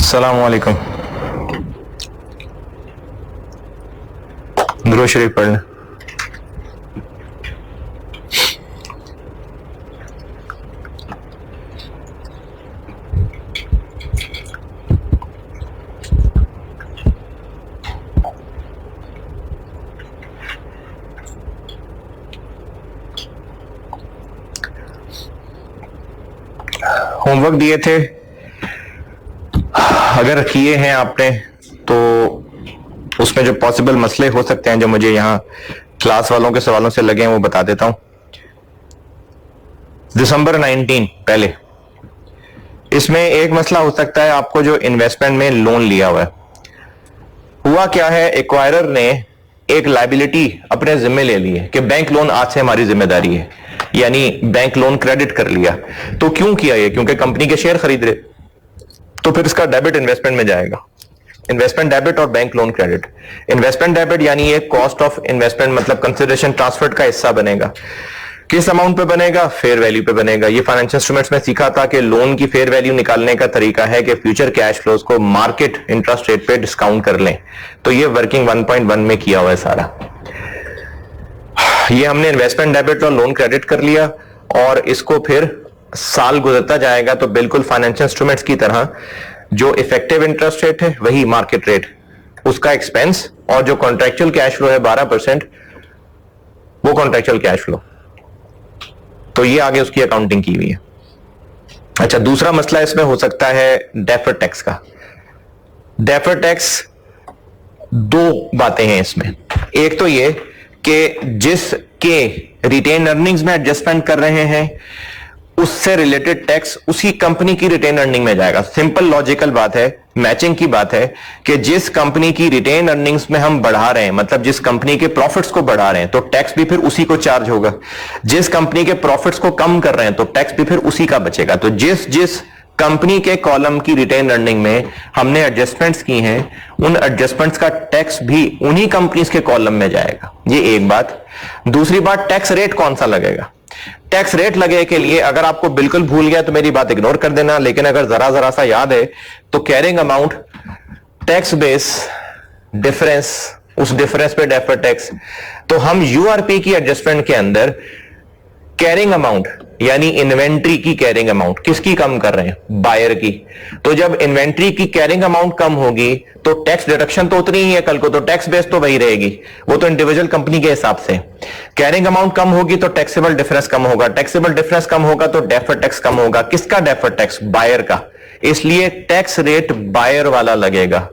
अस्सलाम वालेकुम। दुरूद शरीफ पढ़ लें। होमवर्क दिए थे, अगर किए हैं आपने तो उसमें जो पॉसिबल मसले हो सकते हैं जो मुझे यहाँ क्लास वालों के सवालों से लगे हैं वो बता देता हूं। दिसंबर 19 पहले इसमें एक मसला हो सकता है, आपको जो इन्वेस्टमेंट में लोन लिया हुआ है, हुआ क्या है, एक्वायरर ने एक लायबिलिटी अपने जिम्मे ले ली है कि बैंक लोन आज से हमारी जिम्मेदारी है, यानी बैंक लोन क्रेडिट कर लिया। तो क्यों किया ये? क्योंकि कंपनी के शेयर खरीद रहे, तो फिर इसका डेबिट इन्वेस्टमेंट में जाएगा। इन्वेस्टमेंट डेबिट और bank loan credit. Investment debit यानी ये कॉस्ट ऑफ इन्वेस्टमेंट मतलब कंसिडरेशन ट्रांसफर्ड का हिस्सा बनेगा। किस अमाउंट पे बनेगा? फेयर वैल्यू पे बनेगा। ये फाइनेंशियल इंस्ट्रूमेंट्स में सीखा था कि लोन की फेयर वैल्यू निकालने का तरीका है कि फ्यूचर कैश फ्लोज को मार्केट इंटरेस्ट रेट पे डिस्काउंट कर लें। तो ये वर्किंग 1.1 में किया हुआ है सारा। ये हमने इन्वेस्टमेंट डेबिट और लोन क्रेडिट कर लिया और इसको फिर साल गुजरता जाएगा तो बिल्कुल फाइनेंशियल इंस्ट्रूमेंट्स की तरह जो इफेक्टिव इंटरेस्ट रेट है वही मार्केट रेट, उसका एक्सपेंस, और जो कॉन्ट्रेक्चुअल कैश फ्लो है 12% वो कॉन्ट्रेक्चुअल कैश फ्लो। तो ये आगे उसकी अकाउंटिंग की हुई है। अच्छा, दूसरा मसला इसमें हो सकता है डेफर्ड टैक्स का। डेफर्ड टैक्स दो बातें हैं इसमें। एक तो ये कि जिसके रिटेन अर्निंग्स में एडजस्टमेंट कर रहे हैं उससे रिलेटेड टैक्स उसी कंपनी की रिटेन अर्निंग में जाएगा। सिंपल लॉजिकल बात है, मैचिंग की बात है कि जिस कंपनी की रिटेन अर्निंग्स में हम बढ़ा रहे हैं, मतलब जिस कंपनी के प्रॉफिट्स को बढ़ा रहे हैं, तो टैक्स भी फिर उसी को चार्ज होगा। जिस कंपनी के प्रॉफिट्स को कम कर रहे हैं तो टैक्स भी फिर उसी का बचेगा। तो जिस जिस कंपनी के कॉलम की रिटेन अर्निंग में हमने एडजस्टमेंट्स की हैं उन एडजस्टमेंट्स का टैक्स भी उन्हीं कंपनीज के कॉलम में जाएगा। ये एक बात। दूसरी बात, टैक्स रेट कौन सा लगेगा? टैक्स रेट लगे के लिए अगर आपको बिल्कुल भूल गया तो मेरी बात इग्नोर कर देना, लेकिन अगर जरा सा याद है तो carrying amount, tax base, difference, उस डिफरेंस पे डेफर्ड टैक्स। तो हम यूआरपी की एडजस्टमेंट के अंदर कैरिंग अमाउंट यानी इन्वेंट्री की कैरिंग अमाउंट किसकी कम कर रहे हैं? बायर की। तो जब इन्वेंट्री की कैरिंग अमाउंट कम होगी तो टैक्स डिडक्शन तो उतनी ही है कल को, तो टैक्स बेस तो वही रहेगी, वो तो इंडिविजुअल कंपनी के हिसाब से। कैरिंग अमाउंट कम होगी तो टैक्सेबल डिफरेंस कम होगा, टैक्सेबल डिफरेंस कम होगा तो डेफर्ड टैक्स कम होगा। किसका डेफर्ड टैक्स? बायर का। इसलिए टैक्स रेट बायर वाला लगेगा।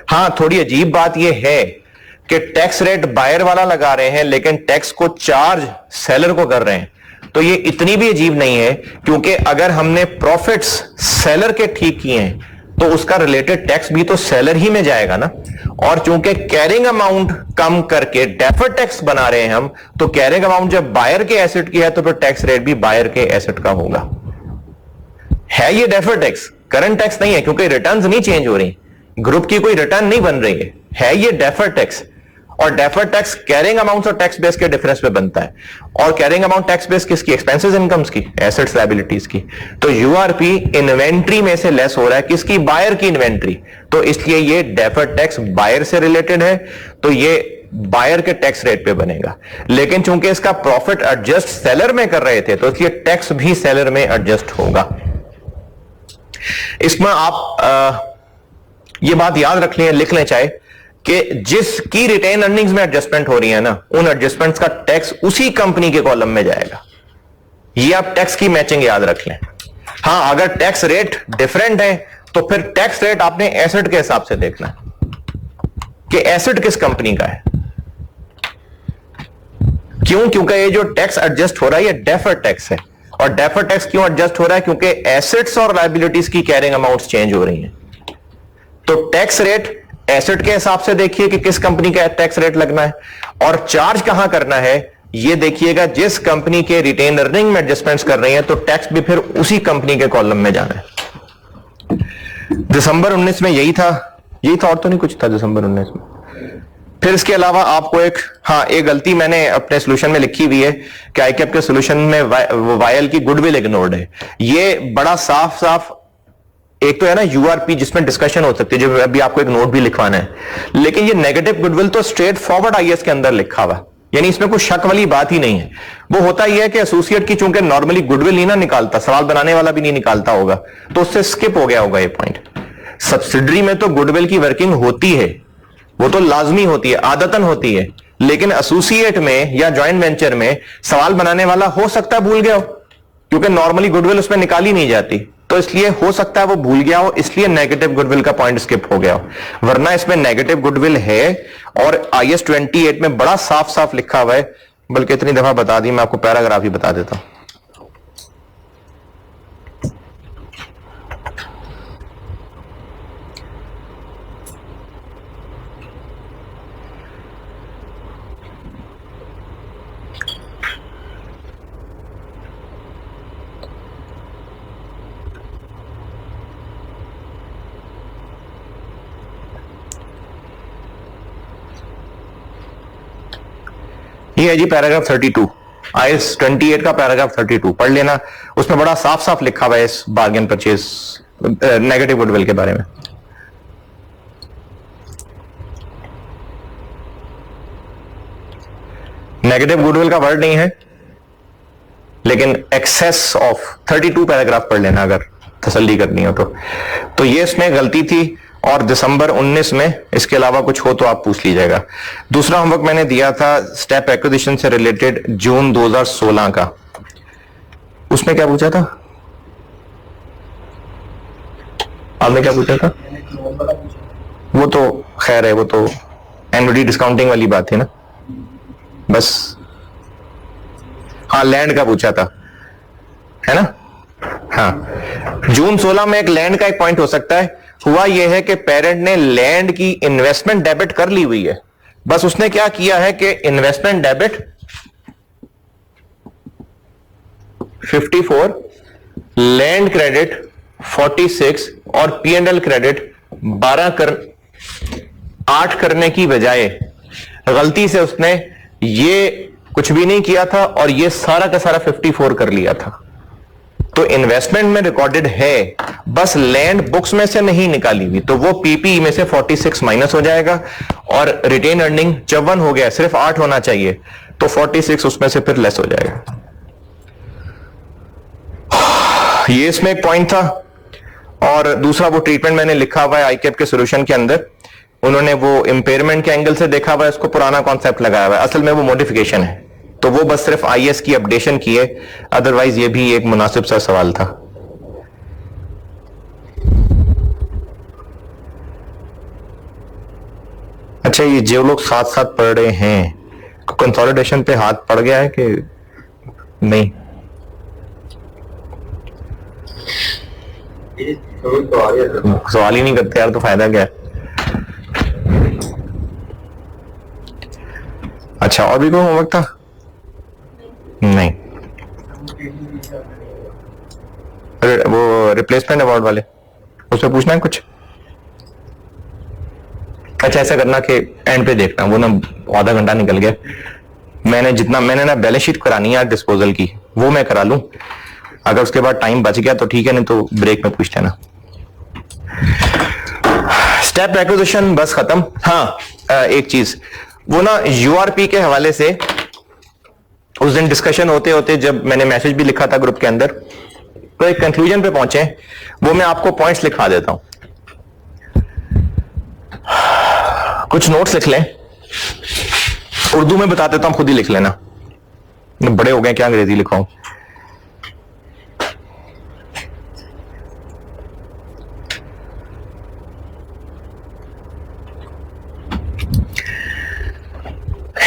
हां, थोड़ी अजीब बात यह है कि टैक्स रेट बायर वाला लगा रहे हैं लेकिन टैक्स को चार्ज सेलर को कर रहे हैं। तो ये इतनी भी अजीब नहीं है, क्योंकि अगर हमने प्रॉफिट्स सेलर के ठीक किए हैं तो उसका रिलेटेड टैक्स भी तो सेलर ही में जाएगा ना। और चूंकि कैरिंग अमाउंट कम करके डेफर्ड टैक्स बना रहे हैं हम, तो कैरिंग अमाउंट जब बायर के एसेट की है तो फिर टैक्स रेट भी बायर के एसेट का होगा। है ये डेफर्ड टैक्स, करंट टैक्स नहीं है, क्योंकि रिटर्न्स नहीं चेंज हो रही, ग्रुप की कोई रिटर्न नहीं बन रही है ये डेफर्ड टैक्स। और डेफर्ड टैक्स कैरिंग अमाउंट और टैक्स बेस के डिफरेंस पे बनता है। और कैरिंग अमाउंट टैक्स बेस किसकी? एक्सपेंसेस इनकम्स की, एसेट्स लायबिलिटीज की। तो यूआरपी इन्वेंट्री में से लेस हो रहा है, किसकी? बायर की इन्वेंट्री। तो इसलिए ये डेफर्ड टैक्स बायर से रिलेटेड है, तो ये बायर के टैक्स रेट पे बनेगा। लेकिन चूंकि इसका प्रॉफिट एडजस्ट सेलर में कर रहे थे तो इसलिए टैक्स भी सेलर में एडजस्ट होगा। इसमें आप ये बात याद रख लें, लिख लें चाहे, कि जिसकी रिटेन अर्निंग्स में एडजस्टमेंट हो रही है ना, उन एडजस्टमेंट्स का टैक्स उसी कंपनी के कॉलम में जाएगा। ये आप टैक्स की मैचिंग याद रख लें। हां, अगर टैक्स रेट डिफरेंट है तो फिर टैक्स रेट आपने एसेट के हिसाब से देखना है कि एसेट किस कंपनी का है। क्यों? क्योंकि ये जो टैक्स एडजस्ट हो रहा है ये डेफर्ड टैक्स है। और डेफर्ड टैक्स क्यों एडजस्ट हो रहा है? क्योंकि एसेट्स और लायबिलिटीज की कैरिंग अमाउंट्स चेंज हो रही हैं। तो टैक्स रेट एसेट के हिसाब से देखिए कि किस कंपनी का टैक्स रेट लगना है, और चार्ज कहां करना है ये देखिएगा। जिस कंपनी के रिटेन अर्निंग में एडजस्टमेंट्स कर रही हैं तो टैक्स भी फिर उसी कंपनी के कॉलम में जाना है। दिसंबर 19 में यही था और तो नहीं कुछ था दिसंबर 19 में। फिर इसके अलावा आपको एक गलती मैंने अपने सोल्यूशन में लिखी हुई है कि आईकैप के सोल्यूशन में वायल की गुडविल इग्नोर्ड है। ये बड़ा साफ एक तो है ना यूआरपी जिसमें डिस्कशन हो सकती है, जो अभी आपको एक नोट भी लिखवाना है, लेकिन ये नेगेटिव गुडविल तो स्ट्रेट फॉरवर्ड आईएएस के अंदर लिखा हुआ, यानी इसमें कोई शक वाली बात ही नहीं है। वो होता ही है कि एसोसिएट की चूंकि नॉर्मली गुडविल नहीं ना निकालता, सवाल बनाने वाला भी नहीं निकालता होगा, तो उससे स्किप हो गया होगा ये पॉइंट। सब्सिडरी में तो गुडविल की वर्किंग होती है, वो तो लाजमी होती है, आदतन होती है, लेकिन एसोसिएट में या जॉइंट वेंचर में सवाल बनाने वाला हो सकता है भूल गया हो, क्योंकि नॉर्मली गुडविल उसमें निकाली नहीं जाती, तो इसलिए हो सकता है वो भूल गया हो, इसलिए नेगेटिव गुडविल का पॉइंट स्किप हो गया हो। वरना इसमें नेगेटिव गुडविल है और आईएएस 28 में बड़ा साफ साफ लिखा हुआ है, बल्कि इतनी दफा बता दी मैं आपको पैराग्राफ ही बता देता हूं। ये है जी पैराग्राफ 32, आईएएस 28 का पैराग्राफ 32 पढ़ लेना, उसमें बड़ा साफ साफ लिखा हुआ है इस बार्गेन परचेज नेगेटिव गुडविल के बारे में। नेगेटिव गुडविल का वर्ड नहीं है, लेकिन एक्सेस ऑफ 32 पैराग्राफ पढ़ लेना अगर तसल्ली करनी हो तो ये इसमें गलती थी, और दिसंबर 19 में इसके अलावा कुछ हो तो आप पूछ लीजिएगा। दूसरा होमवर्क मैंने दिया था स्टेप एक्विजिशन से रिलेटेड जून 2016 का, उसमें क्या पूछा था आपने, क्या पूछा था? वो तो खैर है, वो तो एनुटी डिस्काउंटिंग वाली बात है ना, बस हाँ लैंड का पूछा था, है ना? हाँ, जून 16 में एक लैंड का एक पॉइंट हो सकता है। हुआ यह है कि पेरेंट ने लैंड की इन्वेस्टमेंट डेबिट कर ली हुई है, बस उसने क्या किया है कि इन्वेस्टमेंट डेबिट 54, लैंड क्रेडिट 46 और P&L क्रेडिट 8 करने की बजाय गलती से उसने ये कुछ भी नहीं किया था और ये सारा का सारा 54 कर लिया था। तो इन्वेस्टमेंट में रिकॉर्डेड है, बस लैंड बुक्स में से नहीं निकाली हुई, तो वो पीपी में से 46 माइनस हो जाएगा, और रिटेन अर्निंग जब 1 हो गया, सिर्फ 8 होना चाहिए, तो 46 उसमें से फिर लेस हो जाएगा। ये इसमें एक पॉइंट था। और दूसरा वो ट्रीटमेंट मैंने लिखा हुआ है आईकेप के सोल्यूशन के अंदर, उन्होंने वो इंपेयरमेंट के एंगल से देखा हुआ है, उसको पुराना कॉन्सेप्ट लगाया हुआ है, असल में वो मॉडिफिकेशन है, तो वो बस सिर्फ आईएएस की अपडेशन की है, अदरवाइज ये भी एक मुनासिब सा सवाल था। अच्छा, ये जो लोग साथ साथ पढ़ रहे हैं, कंसोलिडेशन पे हाथ पड़ गया है कि नहीं? सवाल ही नहीं करते यार, तो फायदा क्या है? अच्छा, और भी कोई होमवर्क था? नहीं, वो रिप्लेसमेंट अवार्ड वाले, उसमें पूछना है कुछ? अच्छा, ऐसा करना कि एंड पे देखना, वो ना आधा घंटा निकल गया, मैंने ना बैलेंस शीट करानी है डिस्पोजल की, वो मैं करा लूं, अगर उसके बाद टाइम बच गया तो ठीक है, नहीं तो ब्रेक में पूछ लेना। स्टेप एक्विजिशन बस खत्म। हाँ, एक चीज, वो ना यूआरपी के हवाले से उस दिन डिस्कशन होते होते जब मैंने मैसेज भी लिखा था ग्रुप के अंदर, तो एक कंक्लूजन पे पहुंचे, वो मैं आपको पॉइंट्स लिखा देता हूं, कुछ नोट्स लिख लें, उर्दू में बता देता हूं, खुद ही लिख लेना, बड़े हो गए क्या अंग्रेजी लिखाऊं।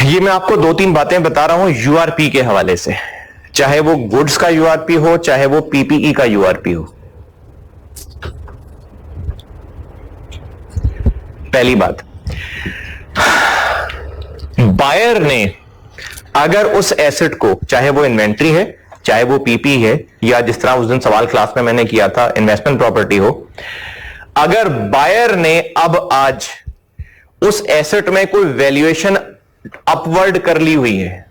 ये मैं आपको 2-3 बातें बता रहा हूं यूआरपी के हवाले से, चाहे वो गुड्स का यूआरपी हो, चाहे वो पीपीई का यूआरपी हो। पहली बात, बायर ने अगर उस एसेट को, चाहे वो इन्वेंट्री है, चाहे वो पीपी है, या जिस तरह उस दिन सवाल क्लास में मैंने किया था इन्वेस्टमेंट प्रॉपर्टी हो, अगर बायर ने अब आज उस एसेट में कोई वैल्यूएशन अपवर्ड कर ली हुई है,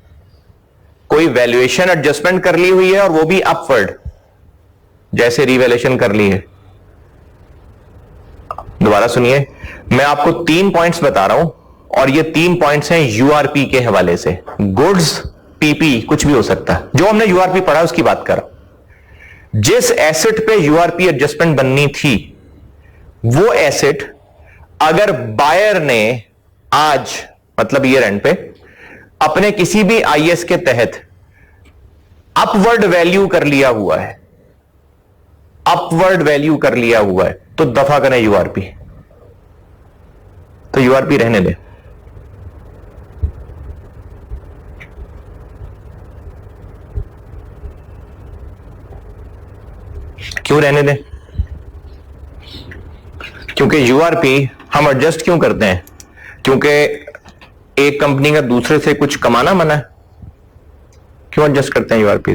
कोई वैल्यूएशन एडजस्टमेंट कर ली हुई है, और वो भी अपवर्ड, जैसे रिवैल्यूएशन कर ली है, दोबारा सुनिए, मैं आपको 3 पॉइंट्स बता रहा हूं और ये 3 पॉइंट्स हैं यूआरपी के हवाले से। गुड्स, पीपी, कुछ भी हो सकता है। जो हमने यूआरपी पढ़ा उसकी बात कर रहा हूं। जिस एसेट पे यूआरपी एडजस्टमेंट बननी थी, वो एसेट अगर बायर ने आज मतलब ईयर एंड पे अपने किसी भी आईएस के तहत अपवर्ड वैल्यू कर लिया हुआ है, अपवर्ड वैल्यू कर लिया हुआ है, तो दफा करें यूआरपी। तो यूआरपी रहने दें। क्यों रहने दें? क्योंकि यूआरपी हम एडजस्ट क्यों करते हैं? क्योंकि एक कंपनी का दूसरे से कुछ कमाना मना है। क्यों एडजस्ट करते हैं यूआरपी?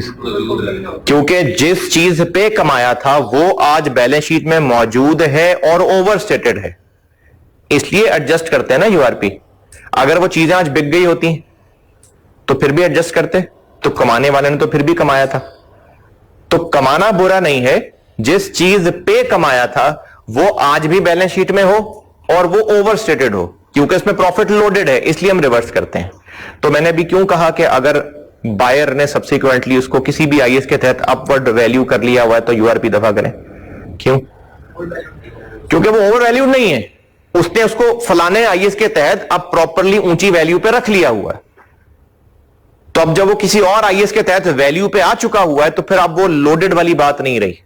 क्योंकि जिस चीज पे कमाया था वो आज बैलेंस शीट में मौजूद है और ओवरस्टेटेड है, इसलिए एडजस्ट करते हैं ना यूआरपी। अगर वो चीजें आज बिक गई होती तो फिर भी एडजस्ट करते, तो कमाने वाले ने तो फिर भी कमाया था। तो कमाना बुरा नहीं है, जिस चीज पे कमाया था वो आज भी बैलेंस शीट में हो और वो ओवरस्टेटेड हो, क्योंकि इसमें प्रॉफिट लोडेड है, इसलिए हम रिवर्स करते हैं। तो मैंने भी क्यों कहा कि अगर बायर ने सब्सिक्वेंटली उसको किसी भी आईएस के तहत अपवर्ड वैल्यू कर लिया हुआ है तो यूआरपी दफा करें। क्यों? क्योंकि वो ओवर वैल्यू नहीं है, उसने उसको फलाने आईएस के तहत अब प्रॉपरली ऊंची वैल्यू पे रख लिया हुआ है। तो अब जब वो किसी और आईएस के तहत वैल्यू पे आ चुका हुआ है तो फिर अब वो लोडेड वाली बात नहीं रही,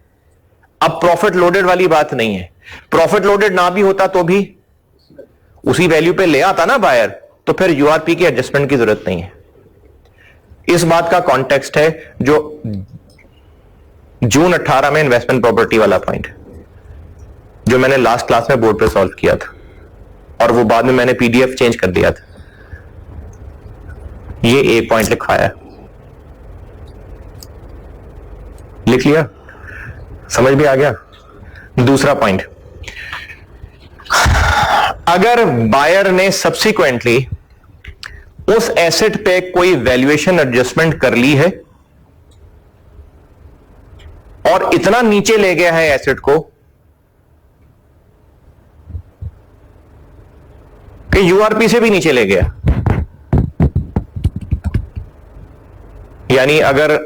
अब प्रॉफिट लोडेड वाली बात नहीं है। प्रॉफिट लोडेड ना भी होता तो भी उसी वैल्यू पे ले आता ना बायर, तो फिर यूआरपी की एडजस्टमेंट की जरूरत नहीं है। इस बात का कॉन्टेक्स्ट है जो जून 18 में इन्वेस्टमेंट प्रॉपर्टी वाला पॉइंट, जो मैंने लास्ट क्लास में बोर्ड पे सॉल्व किया था और वो बाद में मैंने पीडीएफ चेंज कर दिया था। ये एक पॉइंट लिखवाया, लिख लिया, समझ भी आ गया। दूसरा पॉइंट, अगर बायर ने सब्सिक्वेंटली उस एसेट पे कोई वैल्यूएशन एडजस्टमेंट कर ली है और इतना नीचे ले गया है एसेट को कि यूआरपी से भी नीचे ले गया, यानी अगर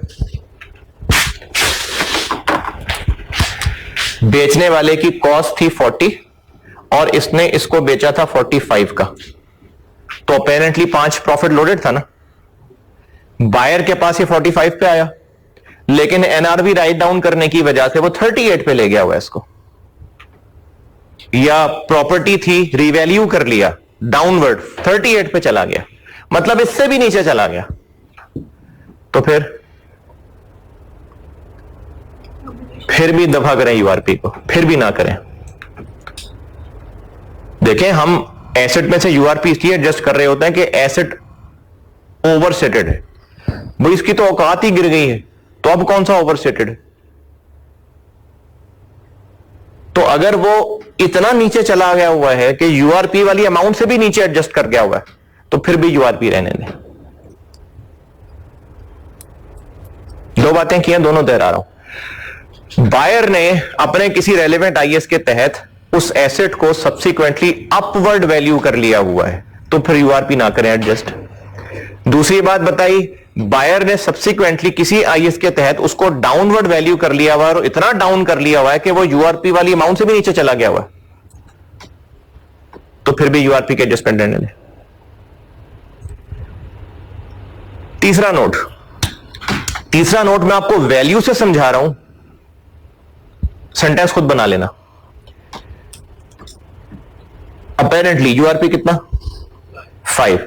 बेचने वाले की कॉस्ट थी 40 और इसने इसको बेचा था 45 का, तो अपेरेंटली 5 प्रॉफिट लोडेड था ना। बायर के पास ये 45 पे आया, लेकिन एनआरवी राइट डाउन करने की वजह से वो 38 पे ले गया हुआ इसको, या प्रॉपर्टी थी रिवैल्यू कर लिया डाउनवर्ड 38 पे चला गया, मतलब इससे भी नीचे चला गया, तो फिर भी दफा करें यूआरपी को, फिर भी ना करें। देखें, हम एसेट में से यूआरपी इसलिए एडजस्ट कर रहे होते हैं कि एसेट ओवरसेटेड है, भाई इसकी तो औकात ही गिर गई है, तो अब कौन सा ओवरसेटेड है? तो अगर वो इतना नीचे चला गया हुआ है कि यूआरपी वाली अमाउंट से भी नीचे एडजस्ट कर गया हुआ है, तो फिर भी यूआरपी रहने दें। दो बातें की हैं, दोनों दोहरा रहा हूं। बायर ने अपने किसी रेलेवेंट आईएस के तहत उस एसेट को सब्सिक्वेंटली अपवर्ड वैल्यू कर लिया हुआ है, तो फिर यूआरपी ना करें एडजस्ट। दूसरी बात बताई, बायर ने सब्सिक्वेंटली किसी आईएस के तहत उसको डाउनवर्ड वैल्यू कर लिया हुआ है और इतना डाउन कर लिया हुआ है कि वो यूआरपी वाली अमाउंट से भी नीचे चला गया हुआ है, तो फिर भी यूआरपी के एडजस्टमेंट रहने दें। तीसरा नोट मैं आपको वैल्यू से समझा रहा हूं, सेंटेंस खुद बना लेना। अपेरेंटली यूआरपी कितना? 5,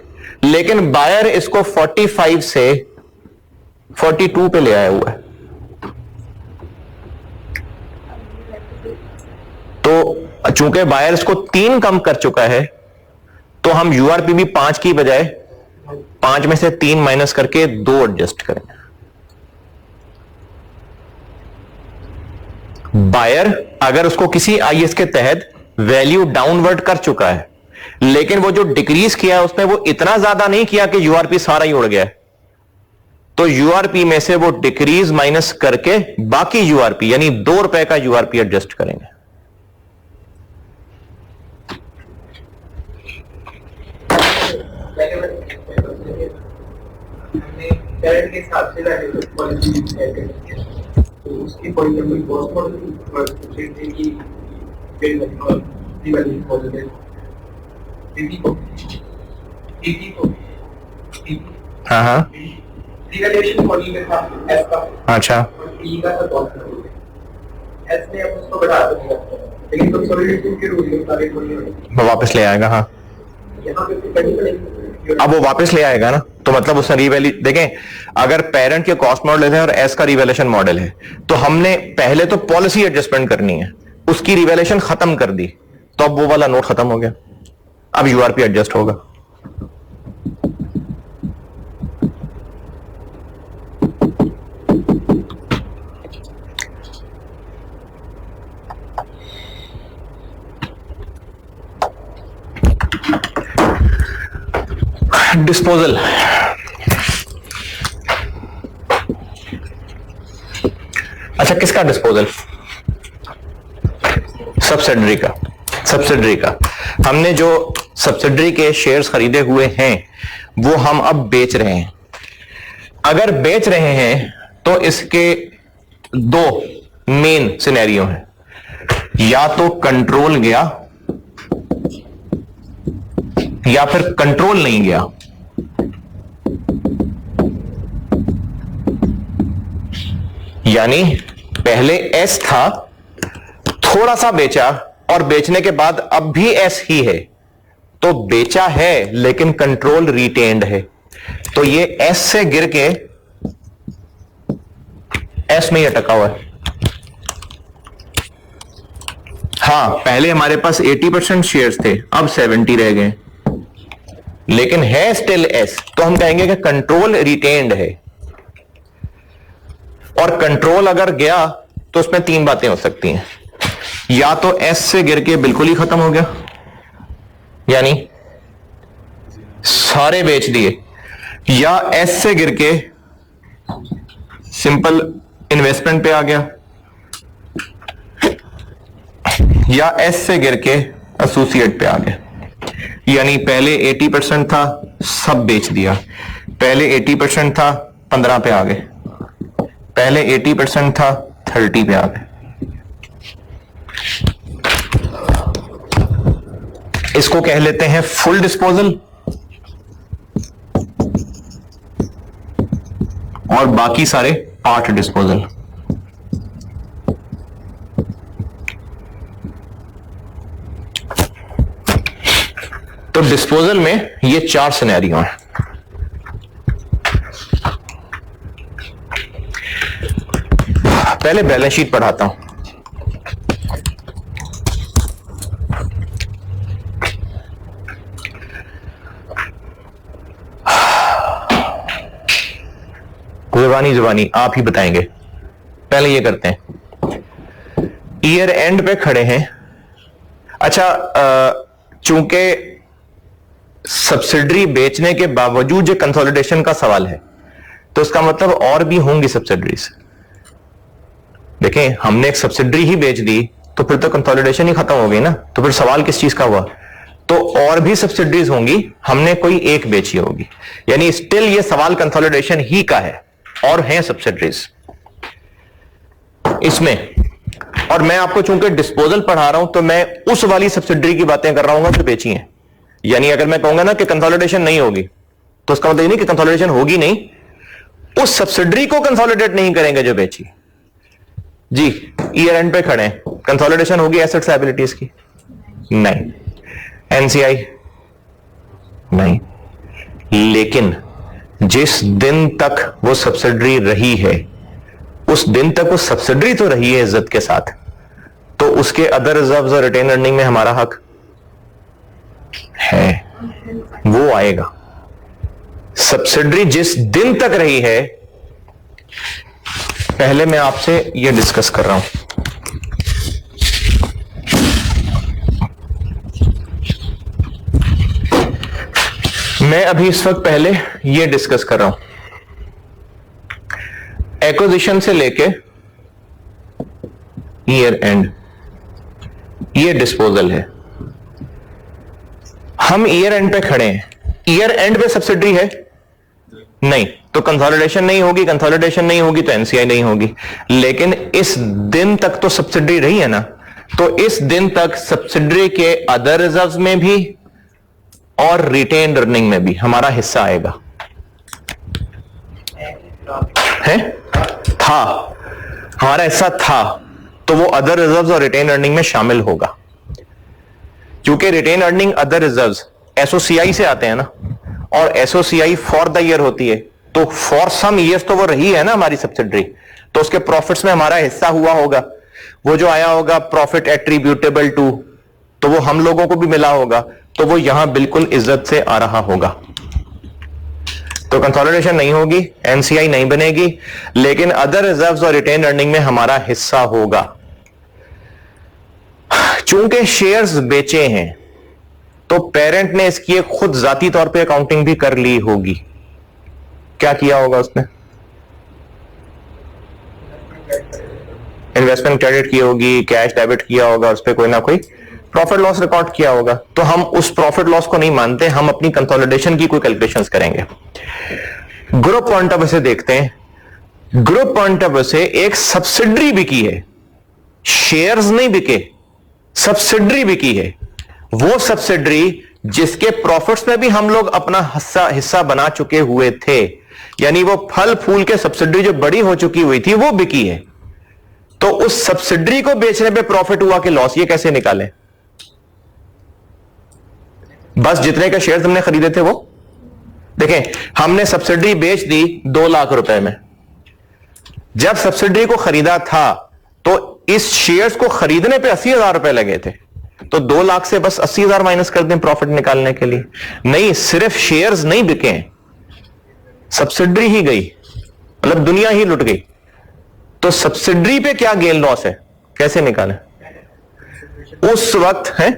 लेकिन बायर इसको 45 से 42 पे ले आया हुआ है, तो चूंकि बायर इसको 3 कम कर चुका है, तो हम यूआरपी भी 5 की बजाय 5 में से 3 माइनस करके 2 एडजस्ट करें। बायर अगर उसको किसी आईएस के तहत वैल्यू डाउनवर्ड कर चुका है, लेकिन वो जो डिक्रीज किया है उसमें वो इतना ज्यादा नहीं किया कि यूआरपी सारा ही उड़ गया, तो यूआरपी में से वो डिक्रीज माइनस करके बाकी यूआरपी यानी 2 रुपए का यूआरपी एडजस्ट करेंगे। के हिसाब से ना पॉलिसी तो उसकी पॉइंट नंबर कॉस्ट मॉडल की फिर रिवैल्यूएशन मॉडल है हाँ हाँ रिवैल्यूएशन मॉडल में था एस का, अच्छा और टी का था कॉस्ट मॉडल। एस ने अब उसको बढ़ा दिया, लेकिन कंसोलिडेशन के रूल में सारे वो वापस ले आएगा। हाँ यहाँ पे फिर करनी पड़ेगी, अब वो वापस ले आएगा ना, तो मतलब उसने रिवैल्यू देखें, अगर पेरेंट के कॉस्ट मॉडल है और एस का रिवैल्यूएशन मॉडल है, तो हमने पहले तो पॉलिसी एडजस्टमेंट करनी है, उसकी रिवैल्यूएशन खत्म कर दी, तो अब वो वाला नोट खत्म हो गया, अब यूआरपी एडजस्ट होगा। डिस्पोजल, अच्छा किसका डिस्पोजल? सब्सिडरी का। सब्सिडरी का हमने जो सब्सिडरी के शेयर्स खरीदे हुए हैं वो हम अब बेच रहे हैं। अगर बेच रहे हैं तो इसके दो मेन सिनेरियो हैं, या तो कंट्रोल गया या फिर कंट्रोल नहीं गया। यानी पहले एस था, थोड़ा सा बेचा और बेचने के बाद अब भी एस ही है, तो बेचा है लेकिन कंट्रोल रिटेन्ड है, तो ये एस से गिर के एस में ही अटका हुआ है। हां पहले हमारे पास 80% शेयर्स थे, अब 70 रह गए, लेकिन है स्टिल एस, तो हम कहेंगे कि कंट्रोल रिटेन्ड है। और कंट्रोल अगर गया तो उसमें तीन बातें हो सकती हैं, या तो एस से गिर के बिल्कुल ही खत्म हो गया, यानी सारे बेच दिए, या एस से गिर के सिंपल इन्वेस्टमेंट पे आ गया, या एस से गिर के एसोसिएट पे आ गया। यानी पहले 80% था, सब बेच दिया, पहले 80% था 15 पे आ गए, पहले 80% था 30 पे आ गए। इसको कह लेते हैं फुल डिस्पोजल, और बाकी सारे पार्ट डिस्पोजल। तो डिस्पोजल में ये चार सिनेरियो हैं। पहले बैलेंस शीट पढ़ाता हूं। जुबानी आप ही बताएंगे, पहले ये करते हैं। ईयर एंड पे खड़े हैं। अच्छा, चूंकि सब्सिडरी बेचने के बावजूद जो कंसोलिडेशन का सवाल है, तो इसका मतलब और भी होंगी सब्सिडरीज। देखें, हमने एक सब्सिडरी ही बेच दी तो फिर तो कंसोलिडेशन ही खत्म हो गई ना, तो फिर सवाल किस चीज का हुआ? तो और भी सब्सिडरीज होंगी, हमने कोई एक बेची होगी, यानी स्टिल ये सवाल कंसोलिडेशन ही का है, और हैं सब्सिडरीज इसमें। और मैं आपको चूंकि डिस्पोजल पढ़ा रहा हूं तो मैं उस वाली सब्सिडरी की बातें कर रहा हूं जो बेची हैं। यानी अगर मैं कहूंगा ना कि कंसोलिडेशन नहीं होगी, तो उसका मतलब नहीं कि कंसोलिडेशन होगी नहीं, उस सब्सिडरी को कंसोलिडेट नहीं करेंगे जो बेची। जी, ईयर एंड पे खड़े हैं, कंसोलिडेशन होगी एसेट्स लायबिलिटीज की? नहीं। एनसीआई? नहीं। लेकिन जिस दिन तक वो सब्सिडरी रही है, उस दिन तक वो सब्सिडरी तो रही है इज्जत के साथ, तो उसके अदर रिजर्व्स और रिटेन अर्निंग में हमारा हक है, वो आएगा। सब्सिडरी जिस दिन तक रही है, पहले मैं आपसे ये डिस्कस कर रहा हूं। मैं अभी इस वक्त पहले ये डिस्कस कर रहा हूं, एक्विजिशन से लेके ईयर एंड, ये डिस्पोजल है। हम ईयर एंड पे खड़े हैं, ईयर एंड पे सब्सिडरी है? नहीं। तो कंसोलिडेशन नहीं होगी, कंसोलिडेशन नहीं होगी तो एनसीआई नहीं होगी। लेकिन इस दिन तक तो सब्सिडरी रही है ना, तो इस दिन तक सब्सिडरी के अदर रिजर्व्स में भी और रिटेन्ड अर्निंग में भी हमारा हिस्सा आएगा। है था, हमारा हिस्सा था, तो वो अदर रिजर्व्स और रिटेन अर्निंग में शामिल होगा। क्योंकि retain earning other reserves SOCI से आते हैं ना, और एसओसीआई फॉर द ईयर होती है, तो फॉर सम ईयर्स तो वो रही है ना हमारी सब्सिडरी, तो उसके प्रॉफिट्स में हमारा हिस्सा हुआ होगा। वो जो आया होगा प्रॉफिट एट्रीब्यूटेबल टू, तो वो हम लोगों को भी मिला होगा, तो वो यहां बिल्कुल इज्जत से आ रहा होगा। तो कंसोलिडेशन नहीं होगी, एनसीआई नहीं बनेगी, लेकिन अदर रिजर्व्स और रिटेन अर्निंग में हमारा हिस्सा होगा। चूंकि शेयर्स बेचे हैं तो पेरेंट ने इसकी एक खुद जाती तौर पे अकाउंटिंग भी कर ली होगी। क्या किया होगा उसने? इन्वेस्टमेंट क्रेडिट की होगी, कैश डेबिट किया होगा, उस पर कोई ना कोई प्रॉफिट लॉस रिकॉर्ड किया होगा। तो हम उस प्रॉफिट लॉस को नहीं मानते, हम अपनी कंसोलिडेशन की कोई कैलकुलेशंस करेंगे। ग्रुप पॉइंट ऑफ व्यू से देखते हैं। ग्रुप पॉइंट ऑफ व्यू से एक सब्सिडरी बिकी है, शेयर्स नहीं बिके, सब्सिडरी बिकी है। वो सब्सिडरी जिसके प्रॉफिट्स में भी हम लोग अपना हिस्सा बना चुके हुए थे, यानी वो फल फूल के सब्सिडरी जो बड़ी हो चुकी हुई थी वो बिकी है। तो उस सब्सिडरी को बेचने पे प्रॉफिट हुआ कि लॉस, ये कैसे निकालें? बस जितने के शेयर्स हमने खरीदे थे वो देखें, हमने सब्सिडरी बेच दी 2 लाख रुपए में। जब सब्सिडरी को खरीदा था तो इस शेयर्स को खरीदने पे 80,000 रुपए लगे थे, तो 2 लाख से बस 80,000 माइनस कर दें प्रॉफिट निकालने के लिए। नहीं, सिर्फ शेयर्स नहीं बिके, सब्सिडरी ही गई, मतलब दुनिया ही लुट गई। तो सब्सिडरी पे क्या गेन लॉस है, कैसे निकालें? उस वक्त है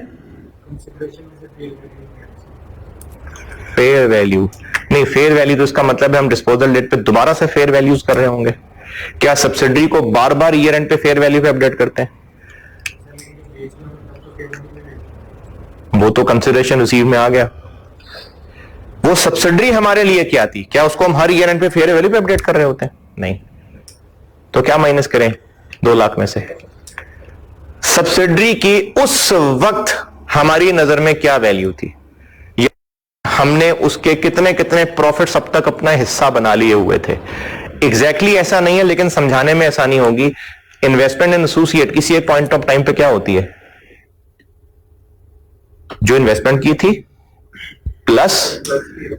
फेयर वैल्यू नहीं, फेयर वैल्यू तो इसका मतलब है हम डिस्पोजल डेट पे दोबारा से फेयर वैल्यूज कर रहे होंगे। क्या सब्सिडरी को बार बार ईयर एंड पे फेयर वैल्यू पे अपडेट करते हैं? वो तो कंसिडरेशन रिसीव में आ गया। वो सब्सिडरी हमारे लिए क्या थी? क्या उसको हम हर ईयर एंड पे फेयर वैल्यू पे अपडेट कर रहे होते हैं? नहीं। तो क्या माइनस करें 2 लाख में से? सब्सिडरी की उस वक्त हमारी नजर में क्या वैल्यू थी, हमने उसके कितने कितने प्रॉफिट्स अब तक अपना हिस्सा बना लिए हुए थे। एग्जैक्टली ऐसा नहीं है, लेकिन समझाने में आसानी होगी। इन्वेस्टमेंट इन एसोसिएट किसी एक पॉइंट ऑफ टाइम पे क्या होती है? जो इन्वेस्टमेंट की थी प्लस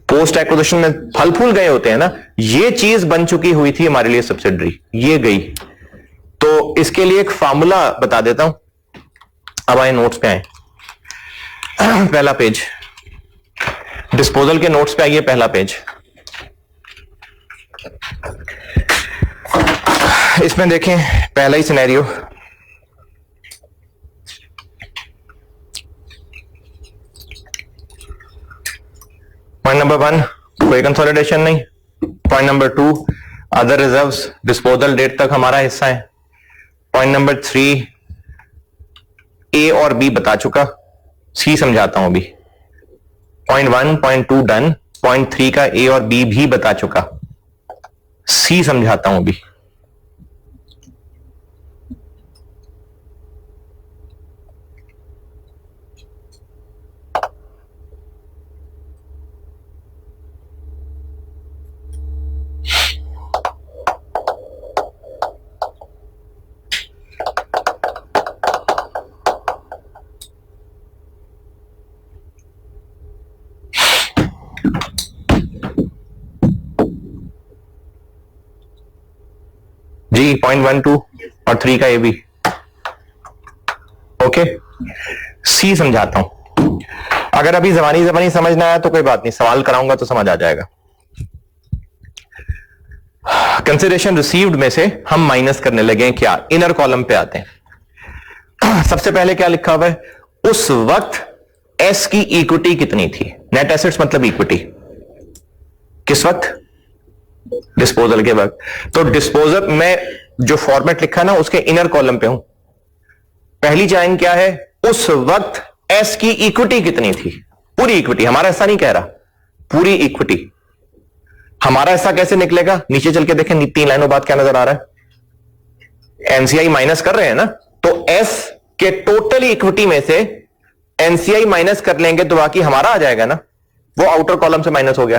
पोस्ट एक्विजिशन में फल फूल गए होते हैं ना, ये चीज बन चुकी हुई थी हमारे लिए सब्सिडरी, ये गई। तो इसके लिए एक फार्मूला बता देता हूं। अब आए नोट्स पे आए, पहला पेज डिस्पोजल के नोट्स पे आइए, पहला पेज। इसमें देखें पहला ही सिनेरियो, पॉइंट नंबर 1 कोई कंसोलिडेशन नहीं, point number 2 other reserves disposal date तक हमारा हिस्सा है, पॉइंट नंबर 3 ए और बी बता चुका, सी समझाता हूं अभी। पॉइंट 1 पॉइंट 2 डन, पॉइंट 3 का ए और बी भी बता चुका, सी समझाता हूं अभी। जी पॉइंट 1 2 और 3 का ए बी, ओके। सी समझाता हूं, अगर अभी जबानी समझ ना आया तो कोई बात नहीं, सवाल कराऊंगा तो समझ आ जाएगा। कंसिडरेशन रिसीव्ड में से हम माइनस करने लगे, क्या इनर कॉलम पे आते हैं। सबसे पहले क्या लिखा हुआ है, उस वक्त एस की इक्विटी कितनी थी? नेट एसेट्स मतलब इक्विटी, किस वक्त? डिस्पोजल के वक्त। तो डिस्पोजल में जो फॉर्मेट लिखा ना उसके इनर कॉलम पे हूं। पहली लाइन क्या है, उस वक्त एस की इक्विटी कितनी थी? पूरी इक्विटी, हमारा ऐसा नहीं कह रहा, पूरी इक्विटी। हमारा हिस्सा कैसे निकलेगा, नीचे चल के देखें 3 लाइनों बाद क्या नजर आ रहा है, एनसीआई माइनस कर रहे हैं ना, तो एस के टोटल इक्विटी में से एनसीआई माइनस कर लेंगे तो बाकी हमारा आ जाएगा ना, वो आउटर कॉलम से माइनस हो गया,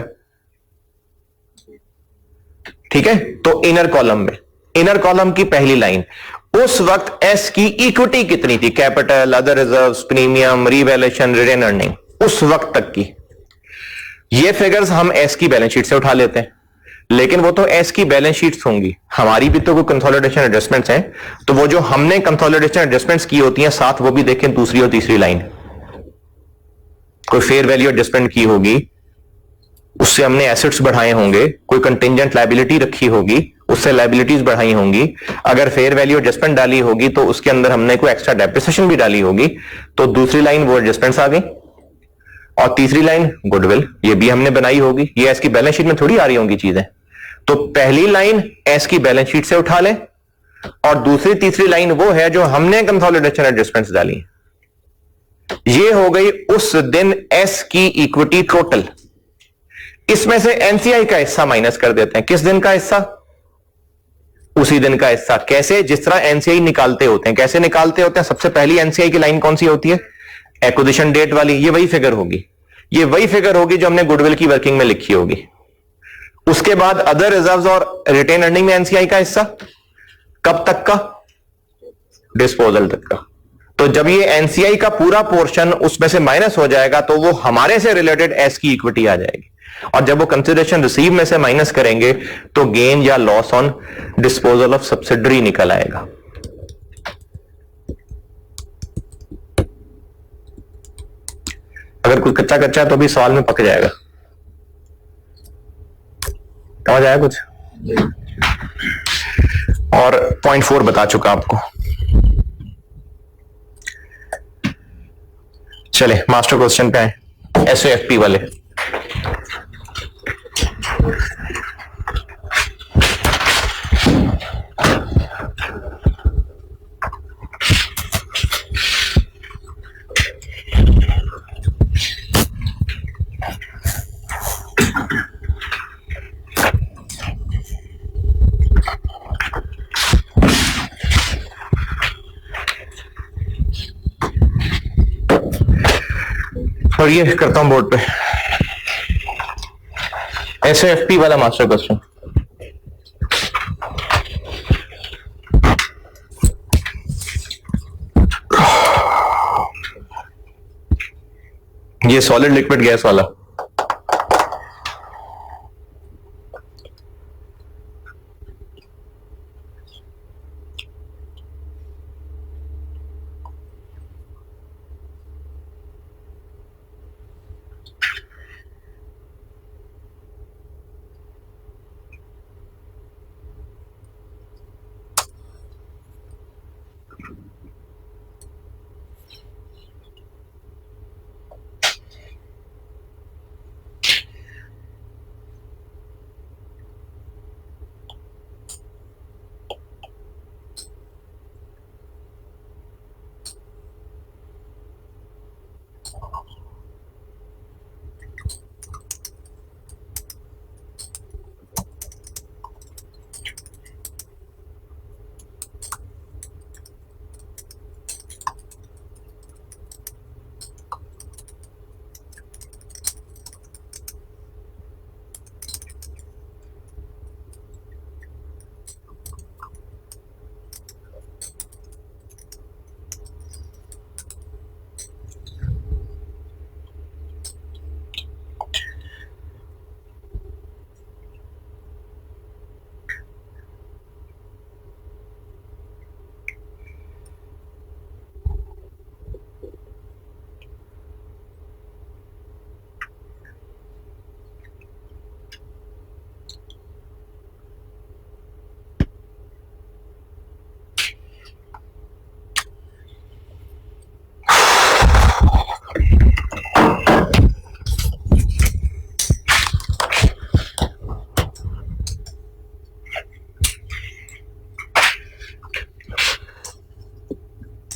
ठीक है। तो इनर कॉलम में, इनर कॉलम की पहली लाइन, उस वक्त एस की इक्विटी कितनी थी, capital, other reserves, premium, revaluation, retain earning, उस वक्त तक की। ये फिगर्स हम एस की बैलेंस शीट से उठा लेते हैं, लेकिन वो तो एस की बैलेंस शीट्स होंगी, हमारी भी तो कोई कंसोलिडेशन एडजस्टमेंट्स हैं, तो वो जो हमने कंसोलिडेशन एडजस्टमेंट्स की होती हैं साथ वो भी देखें दूसरी और तीसरी लाइन, कोई फेयर वैल्यू एडजस्टमेंट की होगी, उससे हमने एसेट्स बढ़ाए होंगे, कोई कंटिंजेंट लायबिलिटी रखी होगी, उससे लायबिलिटीज बढ़ाई होंगी, अगर फेयर वैल्यू एडजस्टमेंट डाली होगी तो उसके अंदर हमने कोई एक्स्ट्रा डेप्रिसिएशन भी डाली होगी, तो दूसरी लाइन वो एडजस्टमेंट्स आ गई। और तीसरी लाइन गुडविल, ये भी हमने बनाई होगी, ये एस की बैलेंस शीट में थोड़ी आ रही होंगी चीजें, तो पहली लाइन एस की बैलेंस शीट से उठा लें, और दूसरी तीसरी लाइन वो है जो हमने कंसोलिडेशन एडजस्टमेंट्स डाली। ये हो गई उस दिन एस की इक्विटी टोटल, इसमें से एनसीआई का हिस्सा माइनस कर देते हैं, किस दिन का हिस्सा, उसी दिन का हिस्सा। कैसे, जिस तरह एनसीआई निकालते होते हैं, कैसे निकालते होते हैं, सबसे पहली एनसीआई की लाइन कौन सी होती है, एक्विजिशन डेट वाली, ये वही फिगर होगी, ये वही फिगर होगी जो हमने गुडविल की वर्किंग में लिखी होगी। उसके बाद अदर रिजर्व्स और रिटेन अर्निंग में एनसीआई का हिस्सा कब तक का, डिस्पोजल तक का। तो जब ये एनसीआई का पूरा पोर्शन उसमें से माइनस हो जाएगा तो वो हमारे से रिलेटेड एस की इक्विटी आ जाएगी, और जब वो कंसिडरेशन रिसीव में से माइनस करेंगे तो गेन या loss on disposal of subsidiary निकल आएगा। अगर कुछ कच्चा कच्चा है तो भी सवाल में पक जाएगा, समझ आया कुछ। और पॉइंट 4 बता चुका आपको। चले मास्टर क्वेश्चन पे आए, एसओएफपी वाले। और ये करता हूं बोर्ड पे, एसओएफपी वाला मास्टर क्वेश्चन। ये सॉलिड लिक्विड गैस वाला।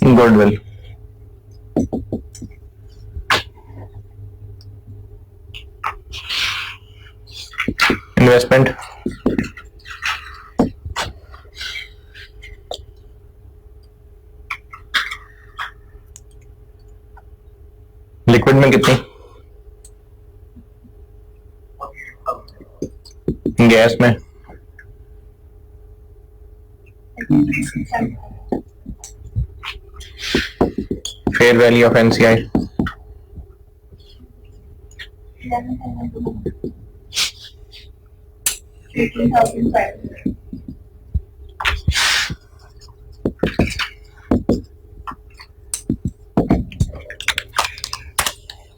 गुडविल, इन्वेस्टमेंट लिक्विड में कितनी, गैस में fair value of NCI 18,500.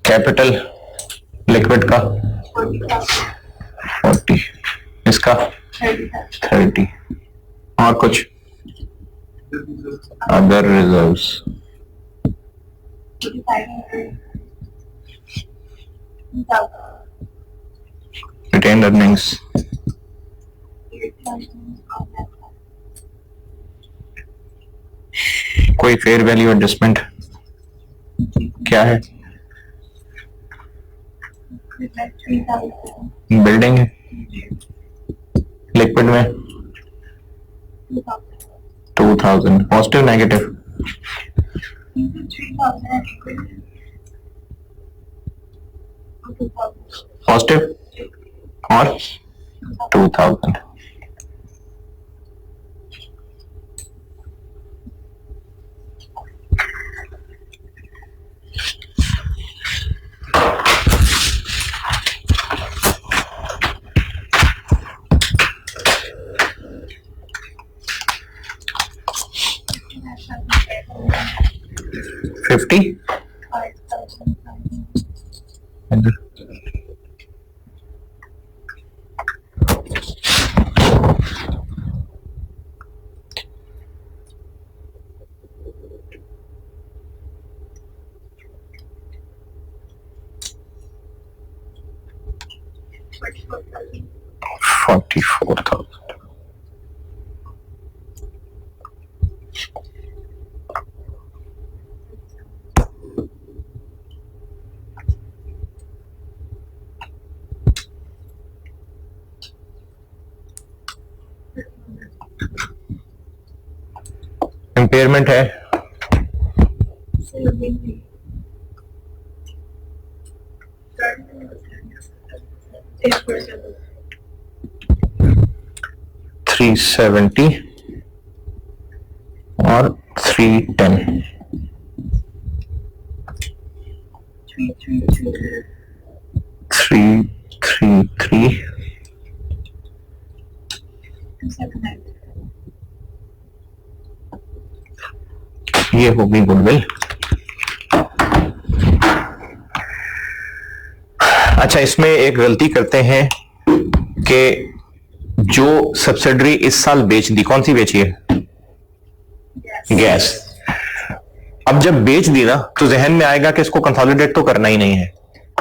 Capital liquid का 40, इसका 30, और कुछ अदर रिजर्व्स 2,500. रिटेन्ड अर्निंग्स कोई फेयर वैल्यू एडजस्टमेंट क्या है, 3,000. बिल्डिंग है, लिक्विड में 2000, पॉजिटिव नेगेटिव 3,000. पॉजिटिव और 2000. $50 44,000. इम्पेयरमेंट है 370 और 310. 333 ये होगी गुडविल. अच्छा, इसमें एक गलती करते हैं कि जो सब्सिडरी इस साल बेच दी, कौन सी बेची है, गैस. अब जब बेच दी ना तो जहन में आएगा कि इसको कंसोलिडेट तो करना ही नहीं है.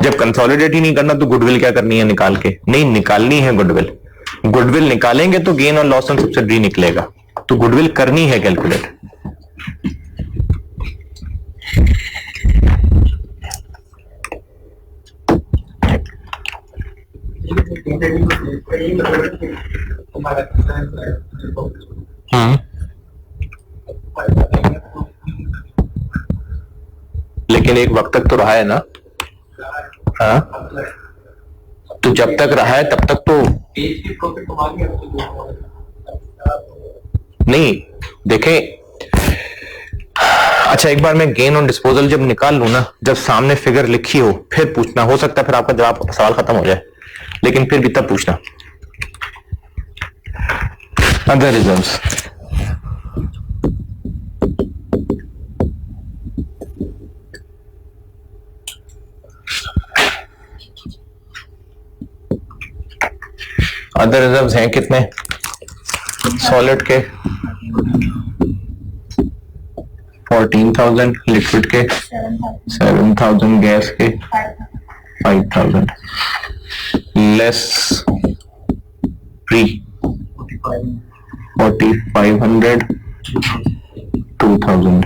जब कंसोलिडेट ही नहीं करना तो गुडविल क्या करनी है, निकाल के नहीं निकालनी है गुडविल. गुडविल निकालेंगे तो गेन और लॉस ऑन सब्सिडरी निकलेगा, तो गुडविल करनी है कैलकुलेट. लेकिन एक वक्त तक तो रहा है ना. हाँ, तो जब तक रहा है तब तक तो नहीं देखें. अच्छा, एक बार मैं गेन ऑन डिस्पोजल जब निकाल लूं ना, जब सामने फिगर लिखी हो फिर पूछना, हो सकता है फिर आपका जवाब सवाल खत्म हो जाए, लेकिन फिर भी तब पूछना. अदर रिजर्व्स अदर रिजर्व्स हैं कितने, सॉलिड के 14,000, लिक्विड के 7,000, गैस के 5,000, लेस फ्री 4,500, 2,000.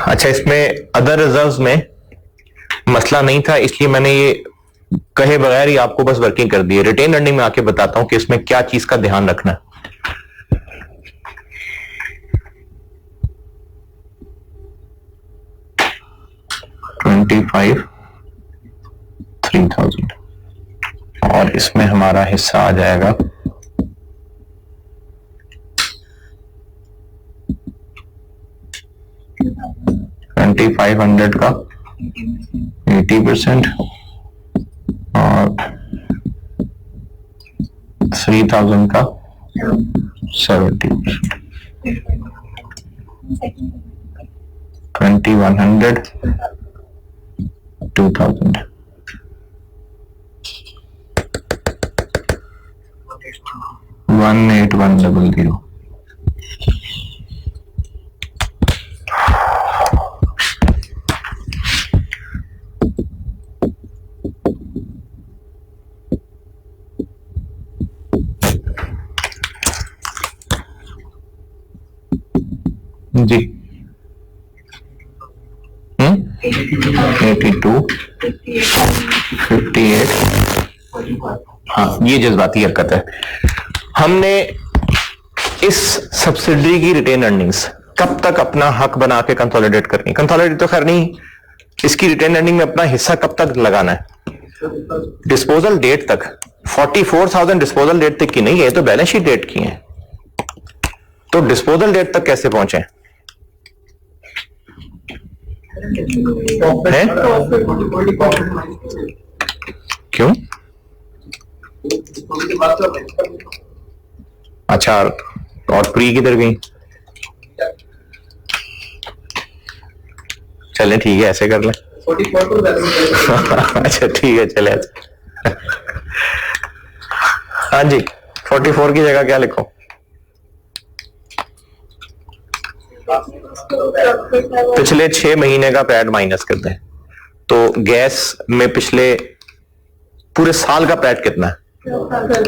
अच्छा, इसमें अदर रिजर्व्स में मसला नहीं था, इसलिए मैंने ये कहे बगैर ही आपको बस वर्किंग कर दी है। रिटेन अर्निंग में आके बताता हूं कि इसमें क्या चीज का ध्यान रखना है। $25,000 और इसमें हमारा हिस्सा आ जाएगा $2,500 का 80% और 3,000 का 70%। 2,100 2,000 18100। जी 82 58। हाँ, ये जज्बाती हरकत है। हमने इस सब्सिडरी की रिटेन अर्निंग्स कब तक अपना हक बना के कंसोलिडेट करनी, कंसोलिडेट तो खैर नहीं, इसकी रिटेन अर्निंग में अपना हिस्सा कब तक लगाना है? डिस्पोजल डेट तक। 44,000 डिस्पोजल डेट तक की नहीं है, तो बैलेंस शीट डेट की है। तो डिस्पोजल डेट तक कैसे पहुंचे हैं? क्यों? अच्छा, और प्री किधर गई? चलें ठीक है, ऐसे कर लें। अच्छा ठीक है, चले। हाँ जी, 44 की जगह क्या लिखो? पिछले 6 महीने का पैड माइनस कर दें, तो गैस में पिछले पूरे साल का पैड कितना है?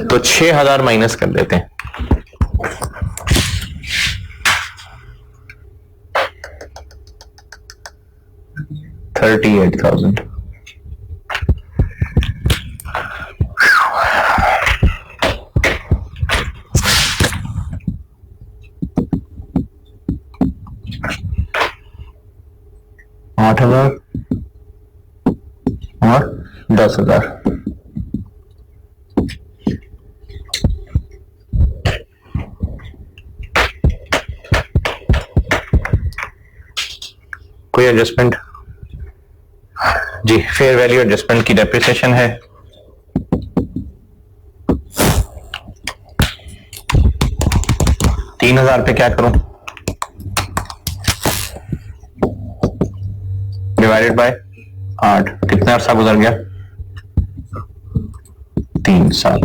तो 6,000 माइनस कर देते हैं। $38,000। $8,000 और $10,000। कोई एडजस्टमेंट? जी, फेयर वैल्यू एडजस्टमेंट की डेप्रिसिएशन है। $3,000 पे क्या करूं? Divided by 8। कितना अर्सा गुजर गया? 3 साल।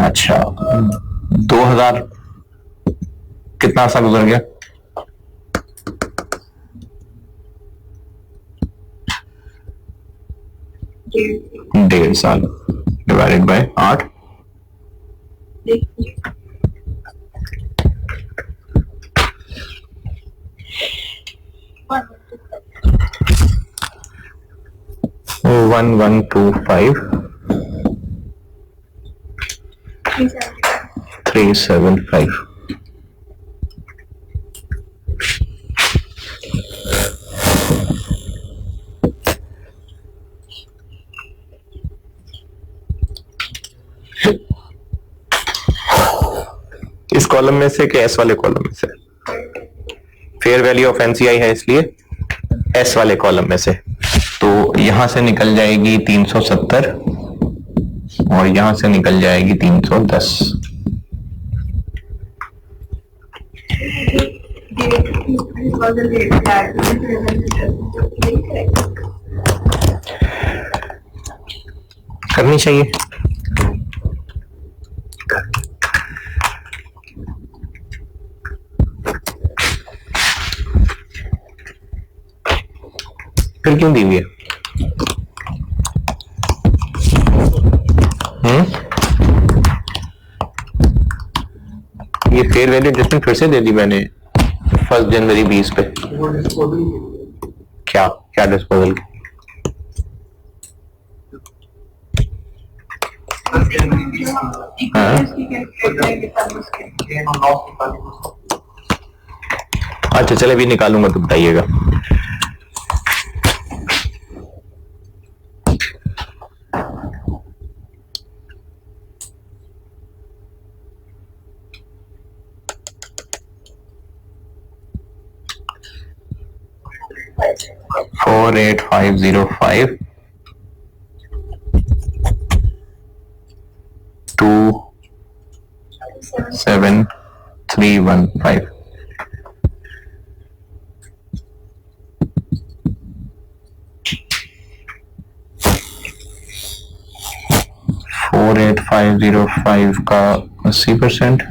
अच्छा, 2,000 कितना अर्सा गुजर गया? 1.5 साल डिवाइडेड बाय 8। Oh, 1125 375। इस कॉलम में से कि एस वाले कॉलम में से? फेयर वैल्यू ऑफ एनसीआई है, इसलिए एस वाले कॉलम में से। तो यहां से निकल जाएगी 370 और यहां से निकल जाएगी 310। करनी चाहिए। फिर क्यों दी हुई है? ये फेयर वैल्यू एडजस्टमेंट फिर से दे दी मैंने 1 जनवरी 20 पे। क्या? क्या डिस्पोजल की? हाँ? अच्छा चले भी निकालूंगा तो बताइएगा। फोर 48505 27315 48505 का 80%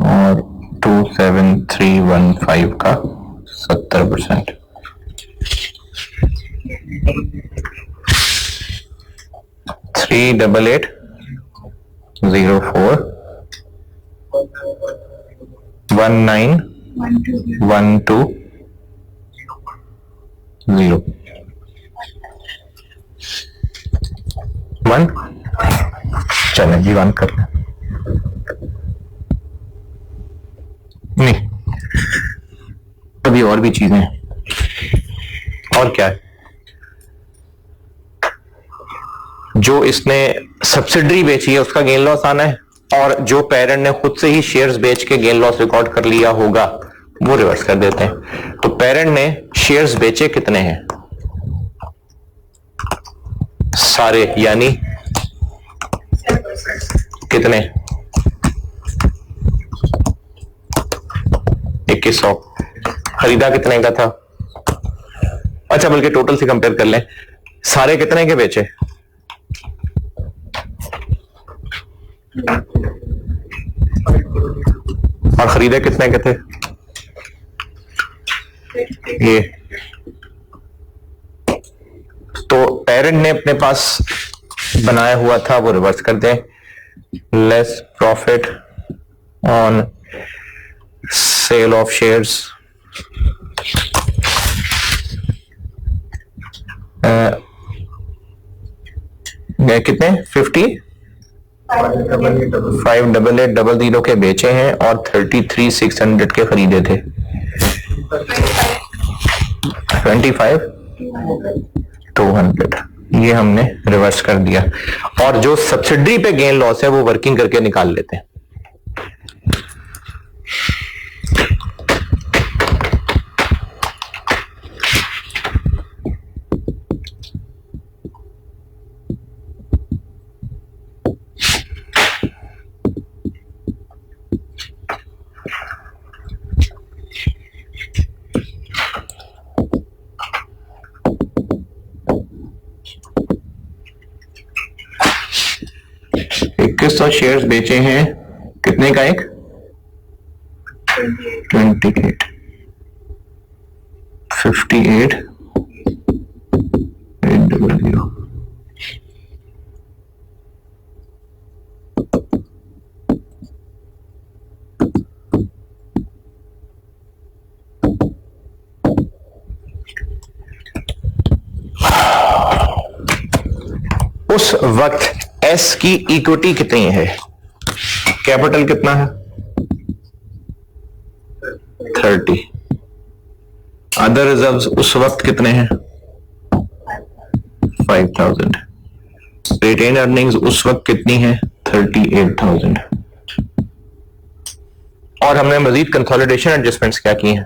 और 27315 का 70%। 38804 19120 1 चलें जी 1 कर लें। नहीं अभी और भी चीजें हैं। और क्या है जो इसने सब्सिडरी बेची है उसका गेन लॉस आना है, और जो पेरेंट ने खुद से ही शेयर्स बेच के गेन लॉस रिकॉर्ड कर लिया होगा वो रिवर्स कर देते हैं। तो पेरेंट ने शेयर्स बेचे कितने हैं? सारे, यानी कितने? 2100। खरीदा कितने का था? अच्छा बल्कि टोटल से कंपेयर कर लें, सारे कितने के बेचे? और खरीदे कितने के थे? ये तो पेरेंट ने अपने पास बनाया हुआ था वो रिवर्स कर दें। Less profit on sale of shares कितने? 58800 के बेचे हैं और 33600 के खरीदे थे। 25200 ये हमने रिवर्स कर दिया। और जो सब्सिडरी पे गेन लॉस है वो वर्किंग करके निकाल लेते हैं। तो शेयर्स बेचे हैं कितने का? एक 28 58,800। उस वक्त एस की इक्विटी कितनी है? कैपिटल कितना है? 30। अदर रिजर्व्स उस वक्त कितने हैं? 5000। रिटेन अर्निंग्स उस वक्त कितनी है? 38,000। और हमने मजीद कंसोलिडेशन एडजस्टमेंट्स क्या की हैं?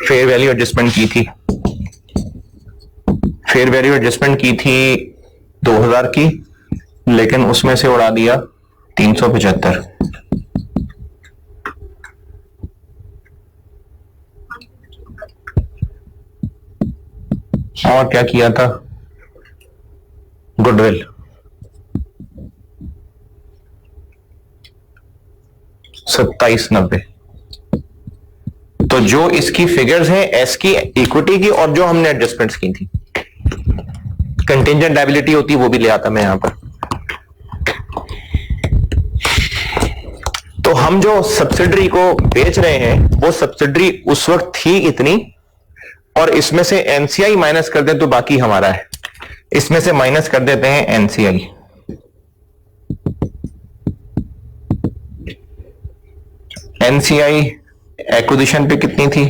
फेयर वैल्यू एडजस्टमेंट की थी। फेयर वैल्यू एडजस्टमेंट की थी 2000 की, लेकिन उसमें से उड़ा दिया 375। और क्या किया था? गुडविल 2790। तो जो इसकी फिगर्स हैं एस की इक्विटी की और जो हमने एडजस्टमेंट्स की थी, कंटिंजेंट लायबिलिटी होती वो भी ले आता मैं यहां पर। तो हम हम जो सब्सिडरी को बेच रहे हैं वो सब्सिडरी उस वक्त थी इतनी, और इसमें से एनसीआई माइनस कर दें तो बाकी हमारा है। इसमें से माइनस कर देते हैं एनसीआई। एनसीआई एक्विजिशन पे कितनी थी?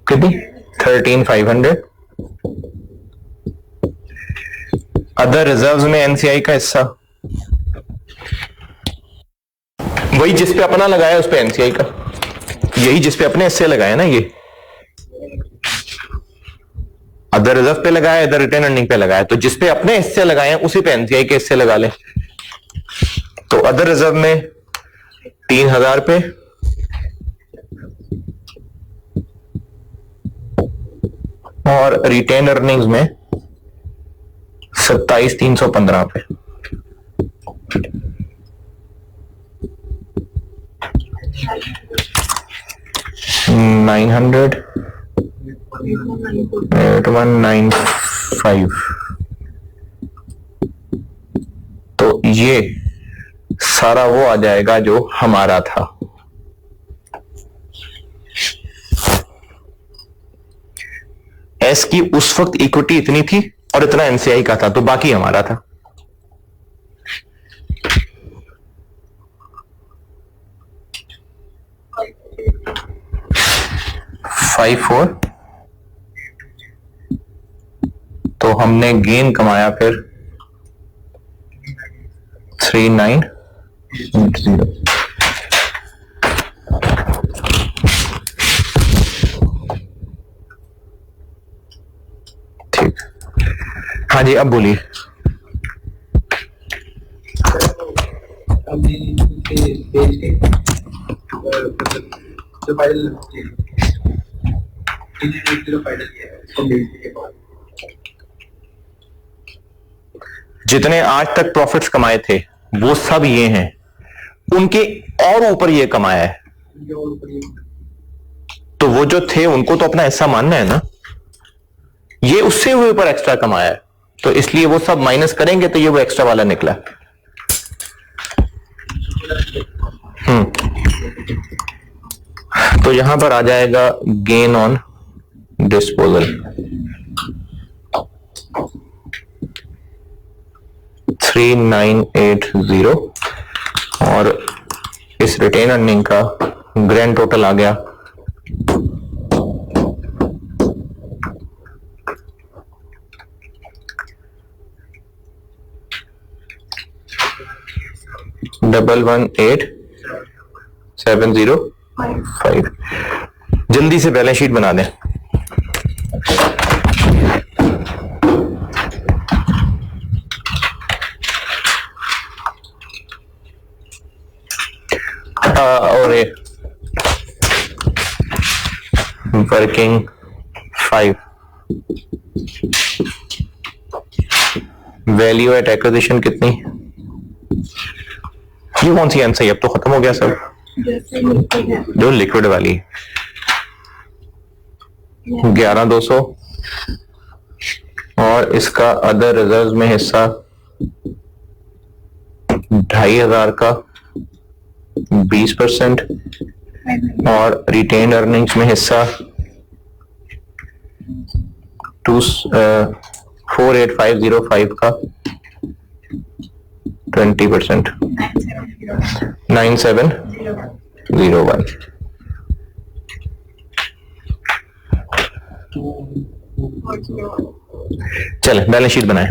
13,500। अदर रिजर्व्स में एनसीआई का हिस्सा वही जिस पे अपना लगाया उस पे एनसीआई का, यही जिस पे अपने हिस्से लगाया ना, ये अदर रिजर्व पे लगाया, इधर रिटेन अर्निंग पे लगाया, तो जिस पे अपने हिस्से लगाए हैं उसी पे एनसीआई के हिस्से लगा ले। तो अदर रिजर्व में 3,000 पे, और रिटेन अर्निंग्स में 27,315 पे। $900 8195। तो ये सारा वो आ जाएगा जो हमारा था। एस की उस वक्त इक्विटी इतनी थी और इतना एनसीआई का था, तो बाकी हमारा था। Five four. तो हमने गेन कमाया फिर 3980। ठीक, हाँ जी, अब बोलिए। जो फाइनल जितने आज तक प्रॉफिट्स कमाए थे वो सब ये हैं, उनके और ऊपर ये कमाया है, तो वो जो थे उनको तो अपना हिस्सा मानना है ना। ये उससे हुए ऊपर एक्स्ट्रा कमाया है, तो इसलिए वो सब माइनस करेंगे तो ये वो एक्स्ट्रा वाला निकला। तो यहां पर आ जाएगा गेन ऑन डिस्पोजल 3980, और इस रिटेन अर्निंग का ग्रैंड टोटल आ गया 118705। जल्दी से बैलेंस शीट बना दें। और वर्किंग 5, वैल्यू एट एक्विजिशन कितनी? ये कौन सी आंसर? अब तो खत्म हो गया सब, जो लिक्विड वाली 11,200, और इसका अदर रिजर्व्स में हिस्सा 2,500 का 20%, और रिटेन अर्निंग्स में हिस्सा 48,505 का 20%, 9701। चले बैलेंस शीट बनाएं।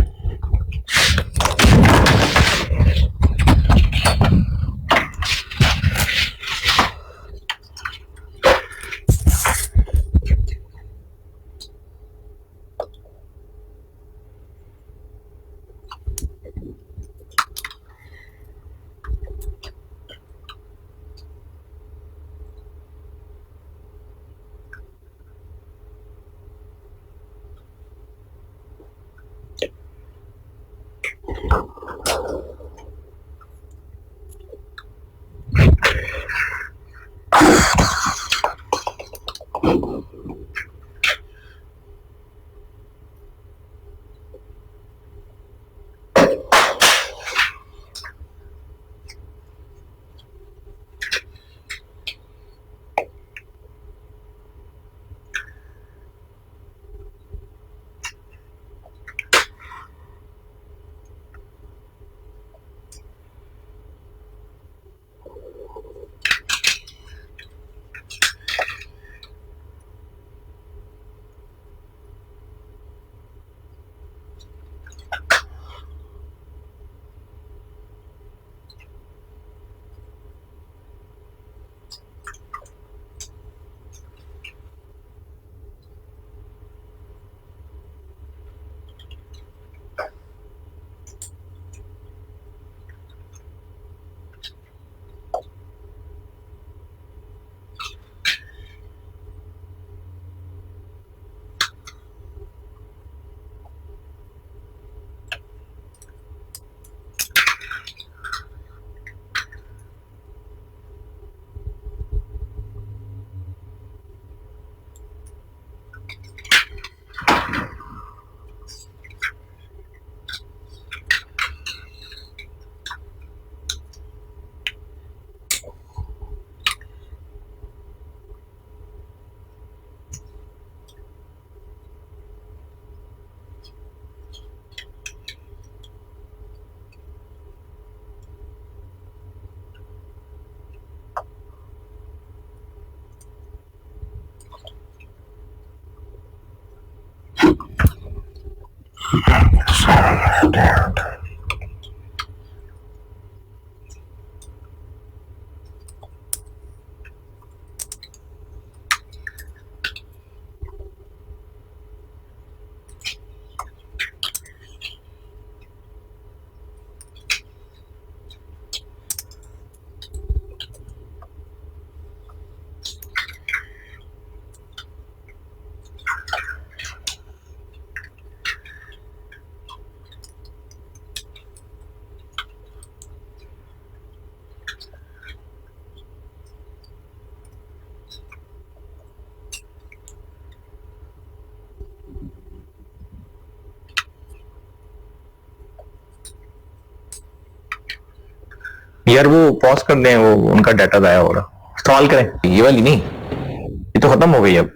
यार वो पॉज कर दें, वो उनका डाटा गाया हो रहा। सवाल करें, ये वाली नहीं, ये तो खत्म हो गई अब,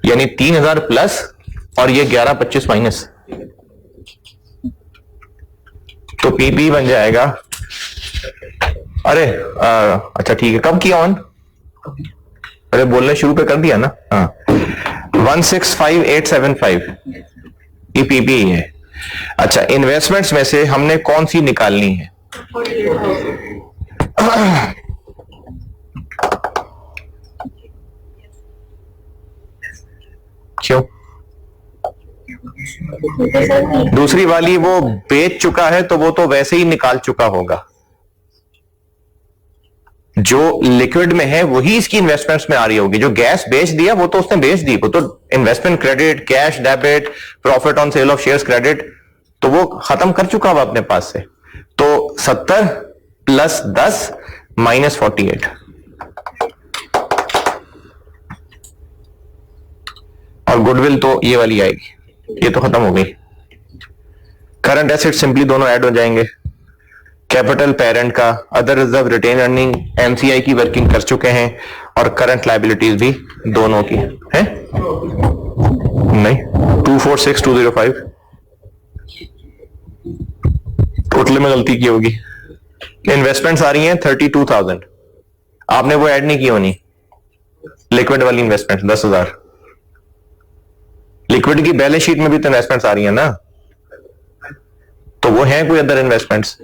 यानी 3000 प्लस और ये 1125 माइनस, तो पीपी बन जाएगा। अरे अच्छा ठीक है, कब किया ऑन? अरे बोलने शुरू पे कर दिया ना। हाँ 165875 ये पीपी है। अच्छा, इन्वेस्टमेंट्स में से हमने कौन सी निकालनी है? क्यों? दूसरी वाली वो बेच चुका है तो वो तो वैसे ही निकाल चुका होगा। जो लिक्विड में है वही इसकी इन्वेस्टमेंट्स में आ रही होगी। जो गैस बेच दिया वो तो उसने बेच दी, वो तो investment credit, cash debit, profit on sale of shares credit, तो वो खत्म कर चुका हुआ अपने पास से। तो 70 प्लस 10 माइनस 48, और गुडविल तो ये वाली आएगी, ये तो खत्म हो गई। करंट एसेट सिंपली दोनों ऐड हो जाएंगे। कैपिटल पेरेंट का, other reserve, retain earning, MCI की वर्किंग कर चुके हैं, और करंट लायबिलिटीज भी दोनों की है। नहीं 246205 टोटल में गलती की होगी। इन्वेस्टमेंट्स आ रही हैं 32,000, आपने वो ऐड नहीं की होनी, लिक्विड वाली इन्वेस्टमेंट 10,000। लिक्विड की बैलेंस शीट में भी तो इन्वेस्टमेंट्स आ रही है ना, तो वो है कोई अदर इन्वेस्टमेंट्स।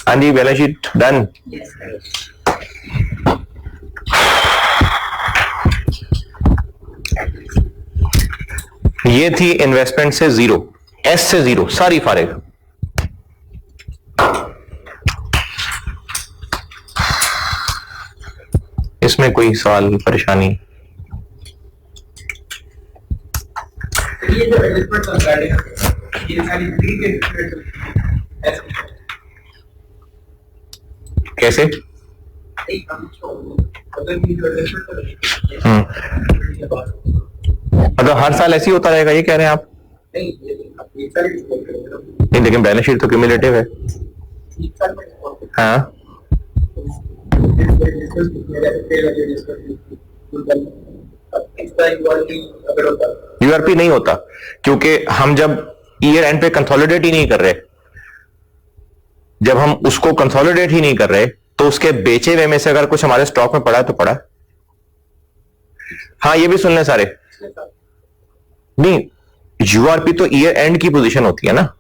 हाँ जी, बैलेंस शीट डन। ये थी इन्वेस्टमेंट से जीरो, एस से जीरो, सारी फारिग। इसमें कोई सवाल परेशानी? ये जो एडजस्टमेंट कर रहा है, ये सारी फ्री के कैसे? मतलब हर साल ऐसे ही होता रहेगा, ये कह रहे हैं आप? नहीं, लेकिन बैलेंस शीट तो क्यूमुलेटिव है। हाँ यूआरपी नहीं होता, क्योंकि हम जब ईयर एंड पे कंसोलिडेट ही नहीं कर रहे, जब हम उसको कंसोलिडेट ही नहीं कर रहे, तो उसके बेचे हुए में से अगर कुछ हमारे स्टॉक में पड़ा है तो पड़ा। हाँ ये भी सुन लें सारे। नहीं, यूआरपी तो ईयर एंड की पोजीशन होती है ना।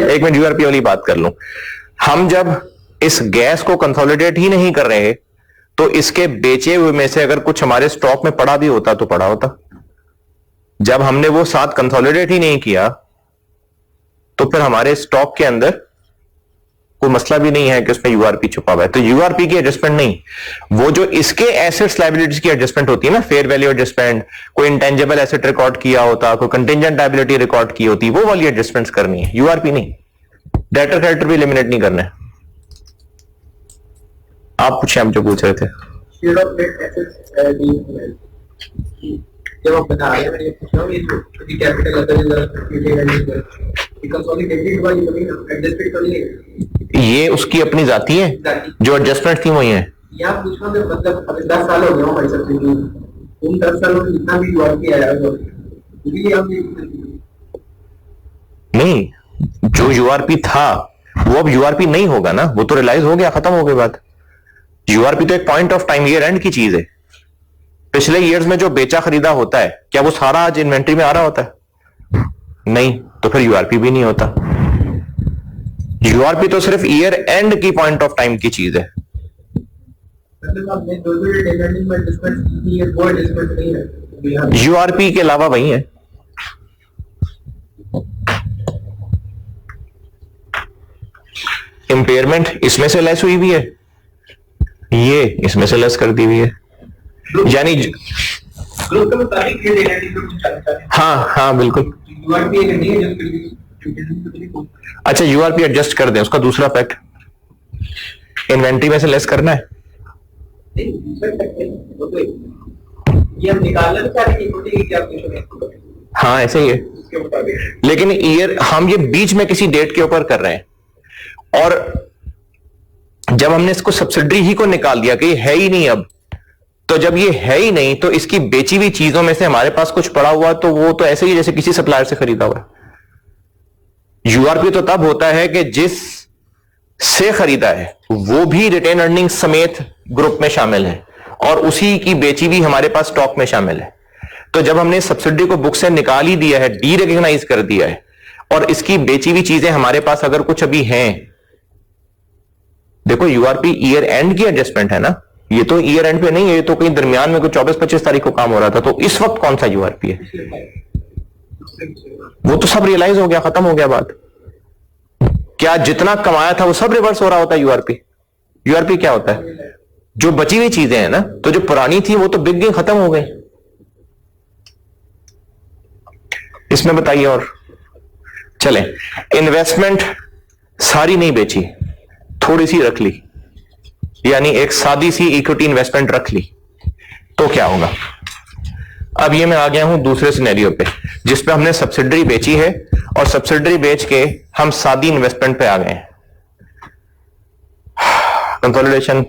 एक मिनट, यूआरपी वाली बात कर लूं। हम जब इस गैस को कंसोलिडेट ही नहीं कर रहे, तो इसके बेचे हुए में से अगर कुछ हमारे स्टॉक में पड़ा भी होता तो पड़ा होता। जब हमने वो साथ कंसोलिडेट ही नहीं किया, तो फिर हमारे स्टॉक के अंदर कोई मसला भी नहीं है कि उसमें यूआरपी छुपा हुआ है। तो यूआरपी की एडजस्टमेंट नहीं, वो जो इसके एसेट्स लायबिलिटीज की एडजस्टमेंट होती है ना, फेयर वैल्यू एडजस्टमेंट, कोई इंटेंजिबल एसेट रिकॉर्ड किया होता, कोई कंटिंजेंट लायबिलिटी रिकॉर्ड की होती, वो वाली एडजस्टमेंट्स करनी है, यूआरपी नहीं। डेटर क्रेडिटर भी एलिमिनेट नहीं करना है। आप पूछे, हम जो पूछ रहे थे। जब आप बता रहे हैं, मैं ये पूछ रहा हूँ, ये जो कैपिटल ये उसकी अपनी जाती है, जो एडजस्टमेंट थी वही है। यहाँ पूछ रहा हूँ, मतलब अभी 10 साल हो गया हमारे सबसे, उन 10 सालों में जितना भी यूआरपी आया है, नहीं, जो यूआरपी था वो अब यूआरपी नहीं होगा ना, वो तो रियलाइज हो गया, खत्म हो गई बात। यूआरपी तो एक point of time, year and की चीज है। पिछले ईयर्स में जो बेचा खरीदा होता है, क्या वो सारा आज इन्वेंट्री में आ रहा होता है? नहीं, तो फिर यूआरपी भी नहीं होता। यूआरपी तो सिर्फ ईयर एंड की पॉइंट ऑफ टाइम की चीज है। यूआरपी के अलावा वही है। इंपेयरमेंट इसमें से लेस हुई भी है, ये इसमें से लेस कर दी हुई है, यानी हाँ बिल्कुल। अच्छा, यूआरपी एडजस्ट कर दें, उसका दूसरा फैक्ट इन्वेंट्री में से लेस करना है। हाँ ऐसे ही है, लेकिन ईयर हम ये बीच में किसी डेट के ऊपर कर रहे हैं, और जब हमने इसको सब्सिडरी ही को निकाल दिया कि ये है ही नहीं अब, तो जब ये है ही नहीं तो इसकी बेची हुई चीजों में से हमारे पास कुछ पड़ा हुआ, तो वो तो ऐसे ही जैसे किसी सप्लायर से खरीदा हुआ। यूआरपी तो तब होता है कि जिस से खरीदा है वो भी रिटेन अर्निंग समेत ग्रुप में शामिल है और उसी की बेची हुई हमारे पास स्टॉक में शामिल है। तो जब हमने सब्सिडी को बुक से निकाल ही दिया है, डी रिकॉग्नाइज कर दिया है, और इसकी बेची हुई चीजें हमारे पास अगर कुछ अभी हैं, देखो यूआरपी ईयर एंड की एडजस्टमेंट है ना, ये तो ईयर एंड पे नहीं है, ये तो कहीं दरमियान में कुछ 24-25 तारीख को काम हो रहा था, तो इस वक्त कौन सा यूआरपी है? वो तो सब रियलाइज हो गया, खत्म हो गया बात। क्या जितना कमाया था वो सब रिवर्स हो रहा होता है यूआरपी? यूआरपी क्या होता है? जो बची हुई चीजें हैं ना, तो जो पुरानी थी वो तो बिक गई, खत्म हो गई। इसमें बताइए। और चले, इन्वेस्टमेंट सारी नहीं बेची, थोड़ी सी रख ली, यानी एक सादी सी इक्विटी इन्वेस्टमेंट रख ली, तो क्या होगा? अब ये मैं आ गया हूं दूसरे सिनेरियो पे, जिसपे हमने सब्सिडरी बेची है और सब्सिडरी बेच के हम सादी इन्वेस्टमेंट पे आ गए हैं। कंसोलिडेशन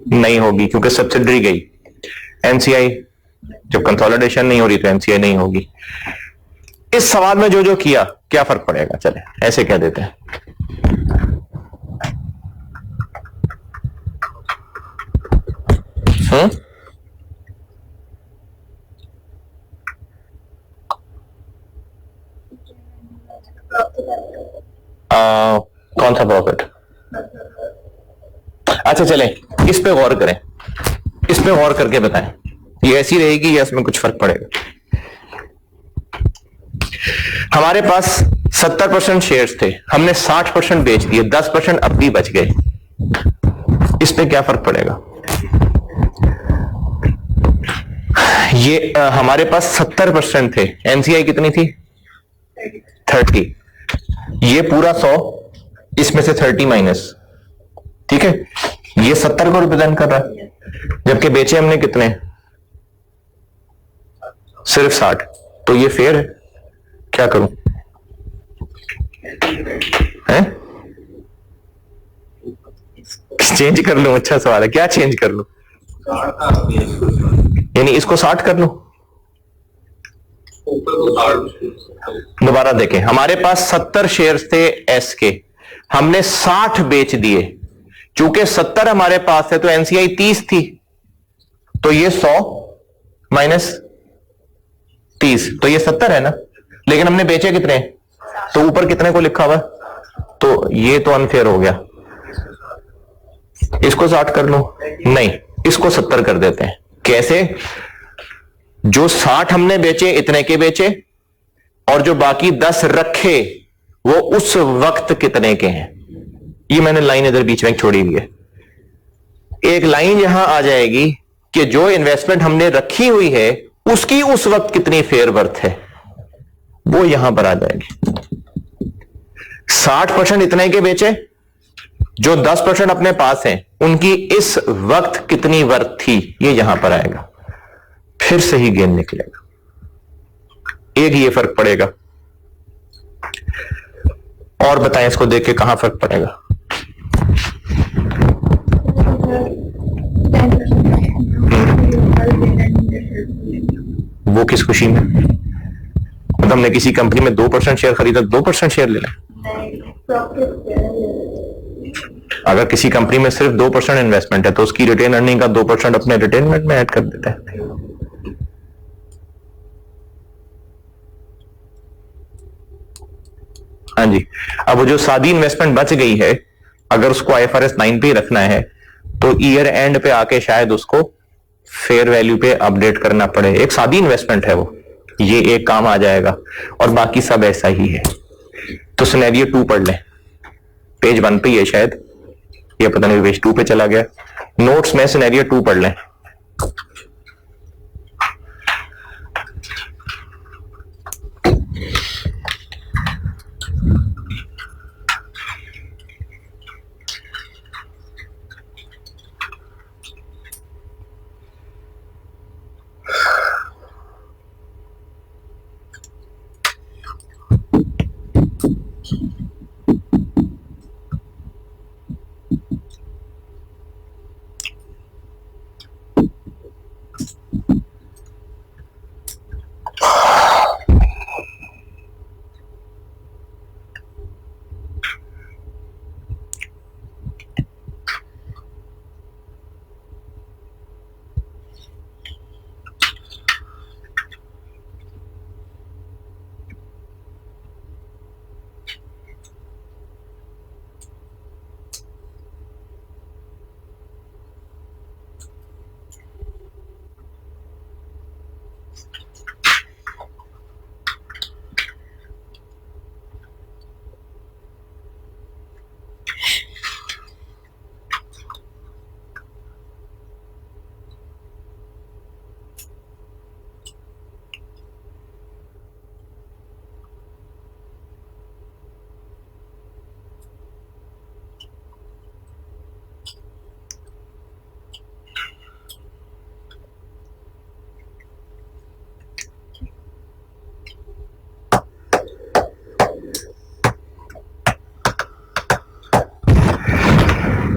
नहीं होगी क्योंकि सब्सिडरी गई। एनसीआई, जब कंसोलिडेशन नहीं हो रही तो एनसीआई नहीं होगी। इस सवाल में जो जो किया, क्या फर्क पड़ेगा? चले ऐसे कह देते हैं। कौन सा प्रॉफिट? अच्छा चले, इस पे गौर करें, इस पे गौर करके बताएं, ये ऐसी रहेगी या इसमें कुछ फर्क पड़ेगा? हमारे पास 70% शेयर्स थे, हमने 60% बेच दिए, 10% अब भी बच गए, इस पे क्या फर्क पड़ेगा? ये हमारे पास 70% थे, एनसीआई कितनी थी? 30। ये पूरा 100, इसमें से 30 माइनस, ठीक है, ये 70 को रिप्रेजेंट कर रहा है, जबकि बेचे हमने कितने? सिर्फ 60। तो ये फेयर है? क्या करूं? हैं? चेंज कर लूं? अच्छा सवाल है, क्या चेंज कर लूं? यानी इसको 60 कर लूं? दोबारा देखें, हमारे पास 70 शेयर्स थे एस के, हमने 60 बेच दिए, चूंकि 70 हमारे पास है तो एनसीआई 30 थी, तो ये 100 माइनस 30, तो ये 70 है ना, लेकिन हमने बेचे कितने? तो ऊपर कितने को लिखा हुआ? तो ये तो अनफेयर हो गया, इसको 60 कर लो। नहीं, इसको 70 कर देते हैं। कैसे? जो 60 हमने बेचे इतने के बेचे, और जो बाकी 10 रखे वो उस वक्त कितने के हैं। ये मैंने लाइन इधर बीच में छोड़ी हुई है। एक लाइन यहां आ जाएगी कि जो इन्वेस्टमेंट हमने रखी हुई है उसकी उस वक्त कितनी फेयर वर्थ है, वो यहां पर आ जाएगी। 60% इतने के बेचे, जो 10% अपने पास हैं उनकी इस वक्त कितनी वर्थ थी, ये यहां पर आएगा, फिर से ही गेन निकलेगा। एक ये फर्क पड़ेगा। और बताएं इसको देख के कहां फर्क पड़ेगा? वो किस खुशी में? मतलब हमने किसी कंपनी में 2% शेयर खरीदा, 2% शेयर ले लें। अगर किसी कंपनी में सिर्फ 2% इन्वेस्टमेंट है तो उसकी रिटेन अर्निंग का 2% अपने रिटेनमेंट में ऐड कर देता है। हाँ जी, अब वो जो सादी इन्वेस्टमेंट बच गई है, अगर उसको IFRS 9 पे ही रखना है तो ईयर एंड पे आके शायद उसको फेयर वैल्यू पे अपडेट करना पड़े। एक सादी इन्वेस्टमेंट है वो, ये एक काम आ जाएगा और बाकी सब ऐसा ही है। तो सिनेरियो 2 पढ़ लें, पेज 1 पे ही है शायद, ये पता नहीं पेज 2 पे चला गया। नोट्स में सिनेरियो 2 पढ़ लें।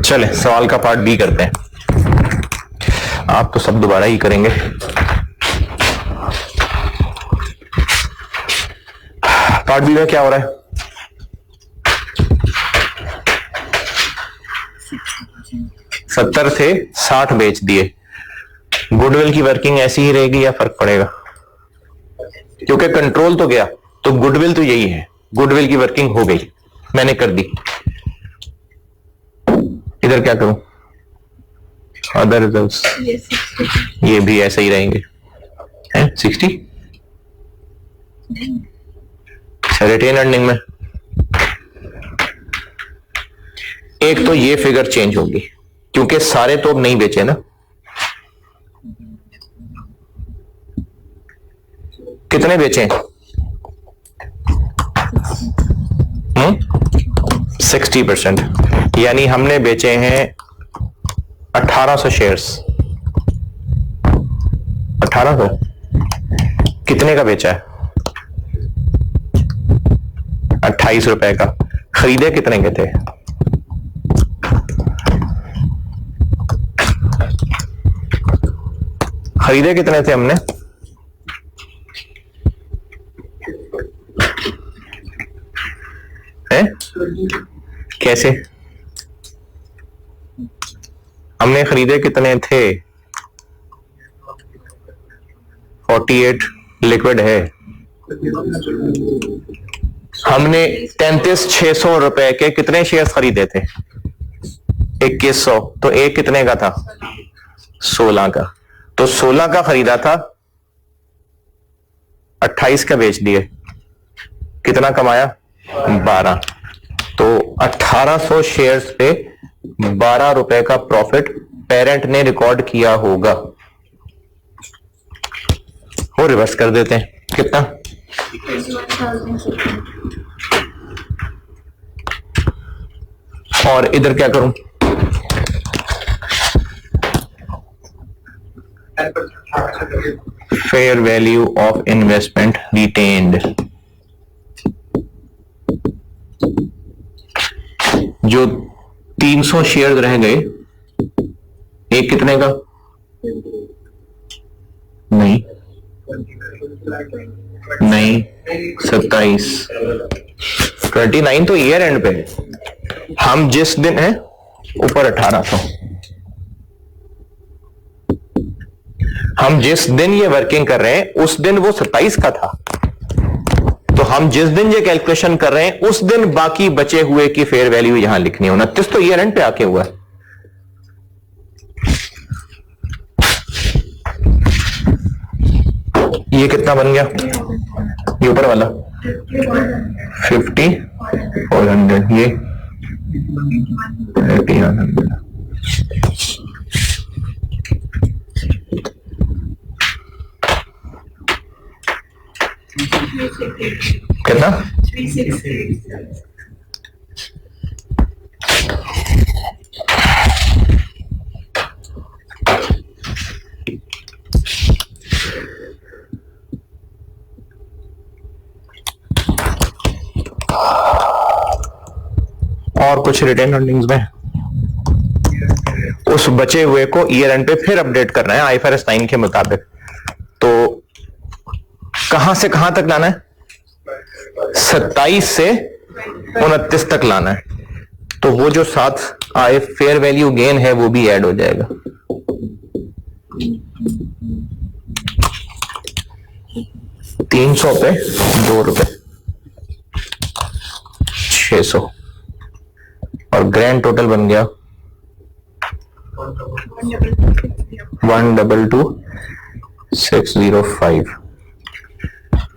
चले सवाल का पार्ट बी करते हैं। आप तो सब दोबारा ही करेंगे। पार्ट बी में क्या हो रहा है? 70 से 60 बेच दिए। गुडविल की वर्किंग ऐसी ही रहेगी या फर्क पड़ेगा? क्योंकि कंट्रोल तो गया, तो गुडविल तो यही है, गुडविल की वर्किंग हो गई, मैंने कर दी। इधर क्या करूं? अदर रिजल्ट्स, ये भी ऐसे ही रहेंगे। 60 रिटेन अर्निंग में एक तो ये फिगर चेंज होगी क्योंकि सारे तो अब नहीं बेचे ना। कितने बेचे? 60%, यानी हमने बेचे हैं 1800 शेयर्स। 1800 कितने का बेचा है? 28 रुपए का। खरीदे कितने के थे? खरीदे कितने थे हमने? कैसे? हमने खरीदे कितने थे? 48 लिक्विड है। हमने 33,600 रुपए के कितने शेयर खरीदे थे? 2100। तो एक कितने का था? 16 का। तो 16 का खरीदा था, 28 का बेच दिए, कितना कमाया? 12। तो 1800 शेयर्स पे 12 रुपए का प्रॉफिट पेरेंट ने रिकॉर्ड किया होगा। वो रिवर्स कर देते हैं, कितना? और इधर क्या करूं? Fair value of investment retained, जो 300 शेयर रह गए, एक कितने का? नहीं 27। 29 तो ईयर एंड पे। हम जिस दिन है ऊपर 1800। हम जिस दिन ये वर्किंग कर रहे हैं उस दिन वो 27 का था, तो हम जिस दिन ये कैलकुलेशन कर रहे हैं उस दिन बाकी बचे हुए की फेयर वैल्यू यहां लिखनी है। 29 तो ईयर एंड पे आके हुआ है। ये कितना बन गया, ये ऊपर वाला 50 400, ये 1800। कितना 368. और कुछ रिटेन अर्निंग्स में उस बचे हुए को ईयर एंड पे फिर अपडेट करना है आईएफआरएस 9 के मुताबिक। तो कहां से कहां तक लाना है, 27 से 29 तक लाना है। तो वो जो साथ आए फेयर वैल्यू गेन है वो भी ऐड हो जाएगा। ₹300 पे ₹2, 600, और ग्रैंड टोटल बन गया 122,605।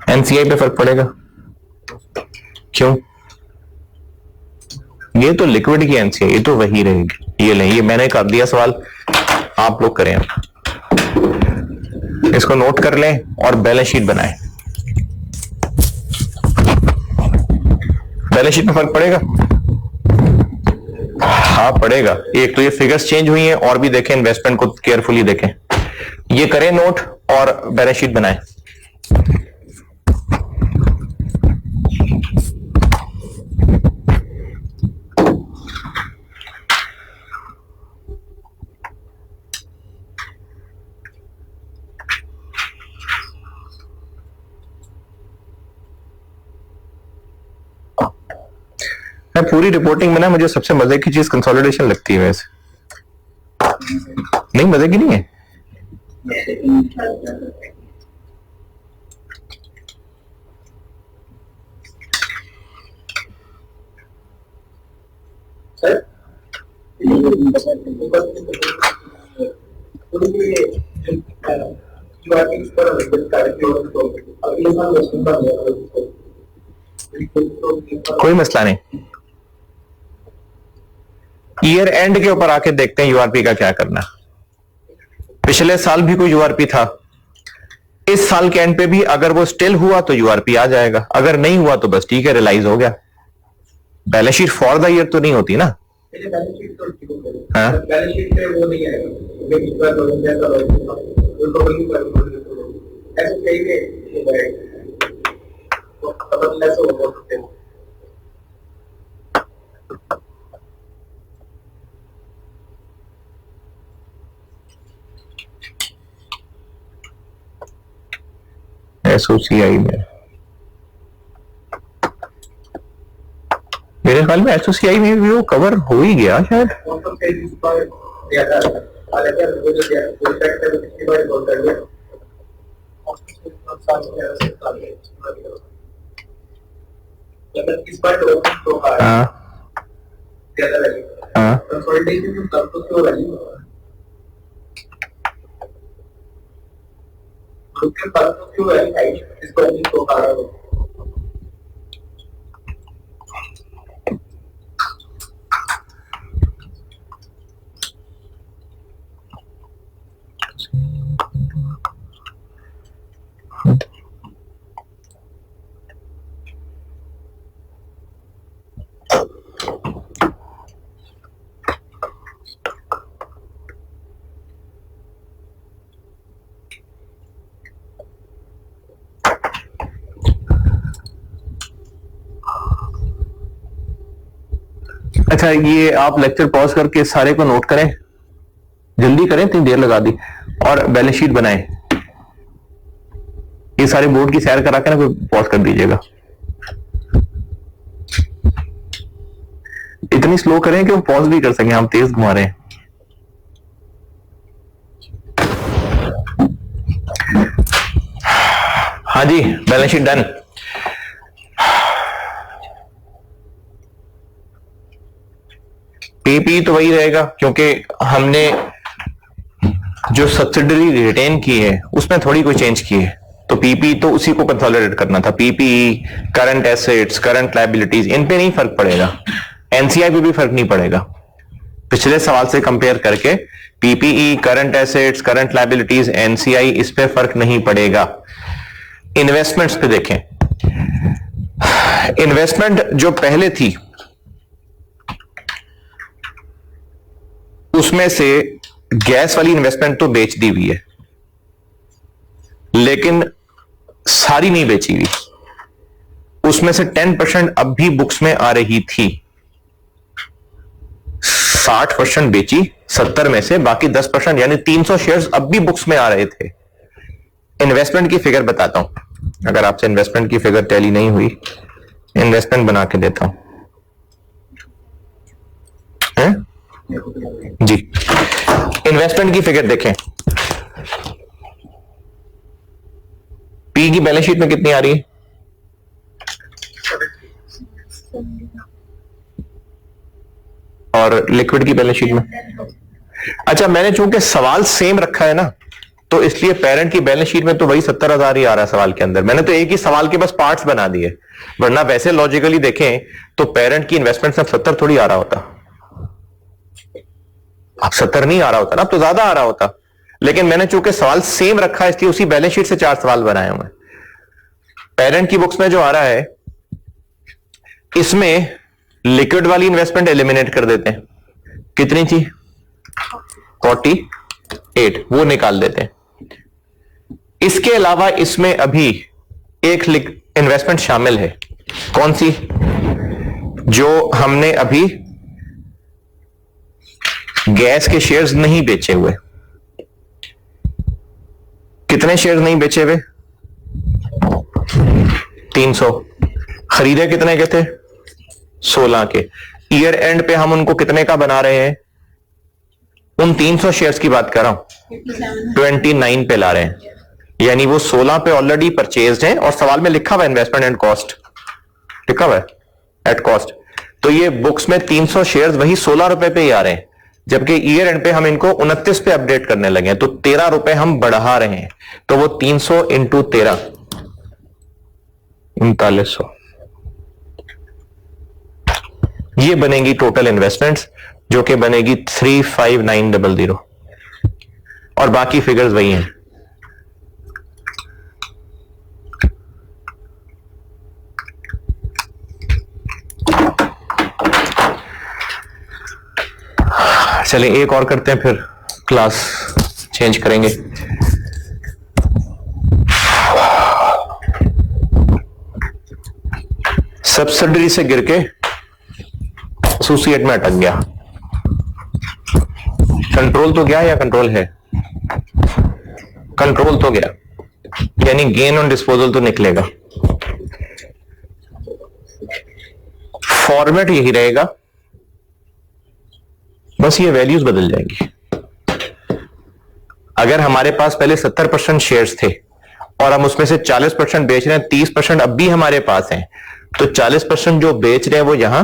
एनसीआई पे फर्क पड़ेगा क्यों? ये तो लिक्विड की एनसीआई, ये तो वही रहेगी। ये नहीं, ये मैंने कर दिया सवाल, आप लोग करें। इसको नोट कर लें और बैलेंस शीट बनाएं। बैलेंस शीट में फर्क पड़ेगा? हाँ पड़ेगा। एक तो ये फिगर्स चेंज हुई हैं, और भी देखें, इन्वेस्टमेंट को केयरफुली देखें। ये करें नोट और बैलेंस शीट बनाएं। मैं पूरी रिपोर्टिंग में ना, मुझे सबसे मजे की चीज कंसोलिडेशन लगती है वैसे। नहीं, मजे की नहीं है। सर कोई मसला नहीं। ईयर एंड के ऊपर आके देखते हैं यूआरपी का क्या करना। पिछले साल भी कोई यूआरपी था, इस साल के एंड पे भी अगर वो स्टिल हुआ तो यूआरपी आ जाएगा, अगर नहीं हुआ तो बस ठीक है, रियलाइज हो गया। Balance sheet for the year तो नहीं होती ना। हाँ? बैलेंस शीट पे वो नहीं आएगा, ऐसा चाहिए एसओसीआई में, मेरे ख्याल में एसओसीआई में भी वो कवर हो ही गया शायद। इस बार तो हाँ ज्यादा लगेगा। हाँ, कंसोलिडेशन में कब तो क्यों वैल्यू उसके पास तो क्यों है हाइट इसको नहीं तो पा रहा हूं। अच्छा, ये आप लेक्चर पॉज करके सारे को नोट करें, जल्दी करें, इतनी देर लगा दी, और बैलेंस शीट बनाएं। ये सारे बोर्ड की सैर करा के ना पॉज कर दीजिएगा। इतनी स्लो करें कि वो पॉज भी कर सकें, हम तेज घुमा रहे हैं। हाँ जी, बैलेंस शीट डन। पीपी तो वही रहेगा क्योंकि हमने जो सब्सिडरी रिटेन की है उसमें थोड़ी कोई चेंज की है, तो पीपी तो उसी को कंसोलिडेट करना था। PP, current assets, current liabilities, इन पे नहीं फर्क पड़ेगा, एनसीआई पे भी फर्क नहीं पड़ेगा। पिछले सवाल से कंपेयर करके PPE, current assets, current liabilities, NCI, इस पे फर्क नहीं पड़ेगा। इन्वेस्टमेंट्स पे देखें, इन्वेस्टमेंट जो पहले थी उसमें से गैस वाली इन्वेस्टमेंट तो बेच दी हुई है, लेकिन सारी नहीं बेची हुई। उसमें से 10% अब भी बुक्स में आ रही थी, 60% बेची 70 में से, बाकी 10% यानी 300 शेयर्स अब भी बुक्स में आ रहे थे। इन्वेस्टमेंट की फिगर बताता हूं, अगर आपसे इन्वेस्टमेंट की फिगर टैली नहीं हुई, इन्वेस्टमेंट बना के देता हूं जी। इन्वेस्टमेंट की फिगर देखें, पी की बैलेंस शीट में कितनी आ रही है? और लिक्विड की बैलेंस शीट में? अच्छा, मैंने चूंकि सवाल सेम रखा है ना, तो इसलिए पेरेंट की बैलेंस शीट में तो वही 70,000 ही आ रहा है सवाल के अंदर। मैंने तो एक ही सवाल के बस पार्ट्स बना दिए, वरना वैसे लॉजिकली देखें तो पेरेंट की इन्वेस्टमेंट में 70 थोड़ी आ रहा होता। अब 70 नहीं आ रहा होता ना, अब तो ज्यादा आ रहा होता, लेकिन मैंने चूंकि सवाल सेम रखा है इसलिए उसी बैलेंस शीट से 4 सवाल बनाए हुए। पेरेंट की बुक्स में जो आ रहा है इसमें लिक्विड वाली इन्वेस्टमेंट एलिमिनेट कर देते हैं, कितनी थी? 48, वो निकाल देते हैं। इसके अलावा इसमें अभी एक इन्वेस्टमेंट शामिल है, कौन सी? जो हमने अभी गैस के शेयर्स नहीं बेचे हुए। कितने शेयर्स नहीं बेचे हुए? 300। खरीदे कितने के थे? 16 के। ईयर एंड पे हम उनको कितने का बना रहे हैं? उन 300 शेयर्स की बात कर रहा हूं, 29 पे ला रहे हैं, यानी वो 16 पे ऑलरेडी परचेज्ड हैं और सवाल में लिखा हुआ इन्वेस्टमेंट एंड कॉस्ट, लिखा हुआ है एट कॉस्ट। तो ये बुक्स में 300 शेयर्स वही 16 रुपए पे ही आ रहे हैं, जबकि ईयर एंड पे हम इनको 29 पे अपडेट करने लगे हैं, तो 13 रुपए हम बढ़ा रहे हैं। तो वो 300 इंटू 13, 3900, ये बनेगी टोटल इन्वेस्टमेंट्स, जो कि बनेगी 35900, और बाकी फिगर्स वही हैं। चलिए एक और करते हैं, फिर क्लास चेंज करेंगे। सब्सिडरी से गिर के एसोसिएट में अटक गया। कंट्रोल तो गया या कंट्रोल है? कंट्रोल तो गया, यानी गेन ऑन डिस्पोजल तो निकलेगा। फॉर्मेट यही रहेगा, बस ये वैल्यूज बदल जाएंगी। अगर हमारे पास पहले 70% शेयर्स थे और हम उसमें से 40% बेच रहे हैं, 30% अब भी हमारे पास हैं, तो 40% जो बेच रहे हैं वो यहां,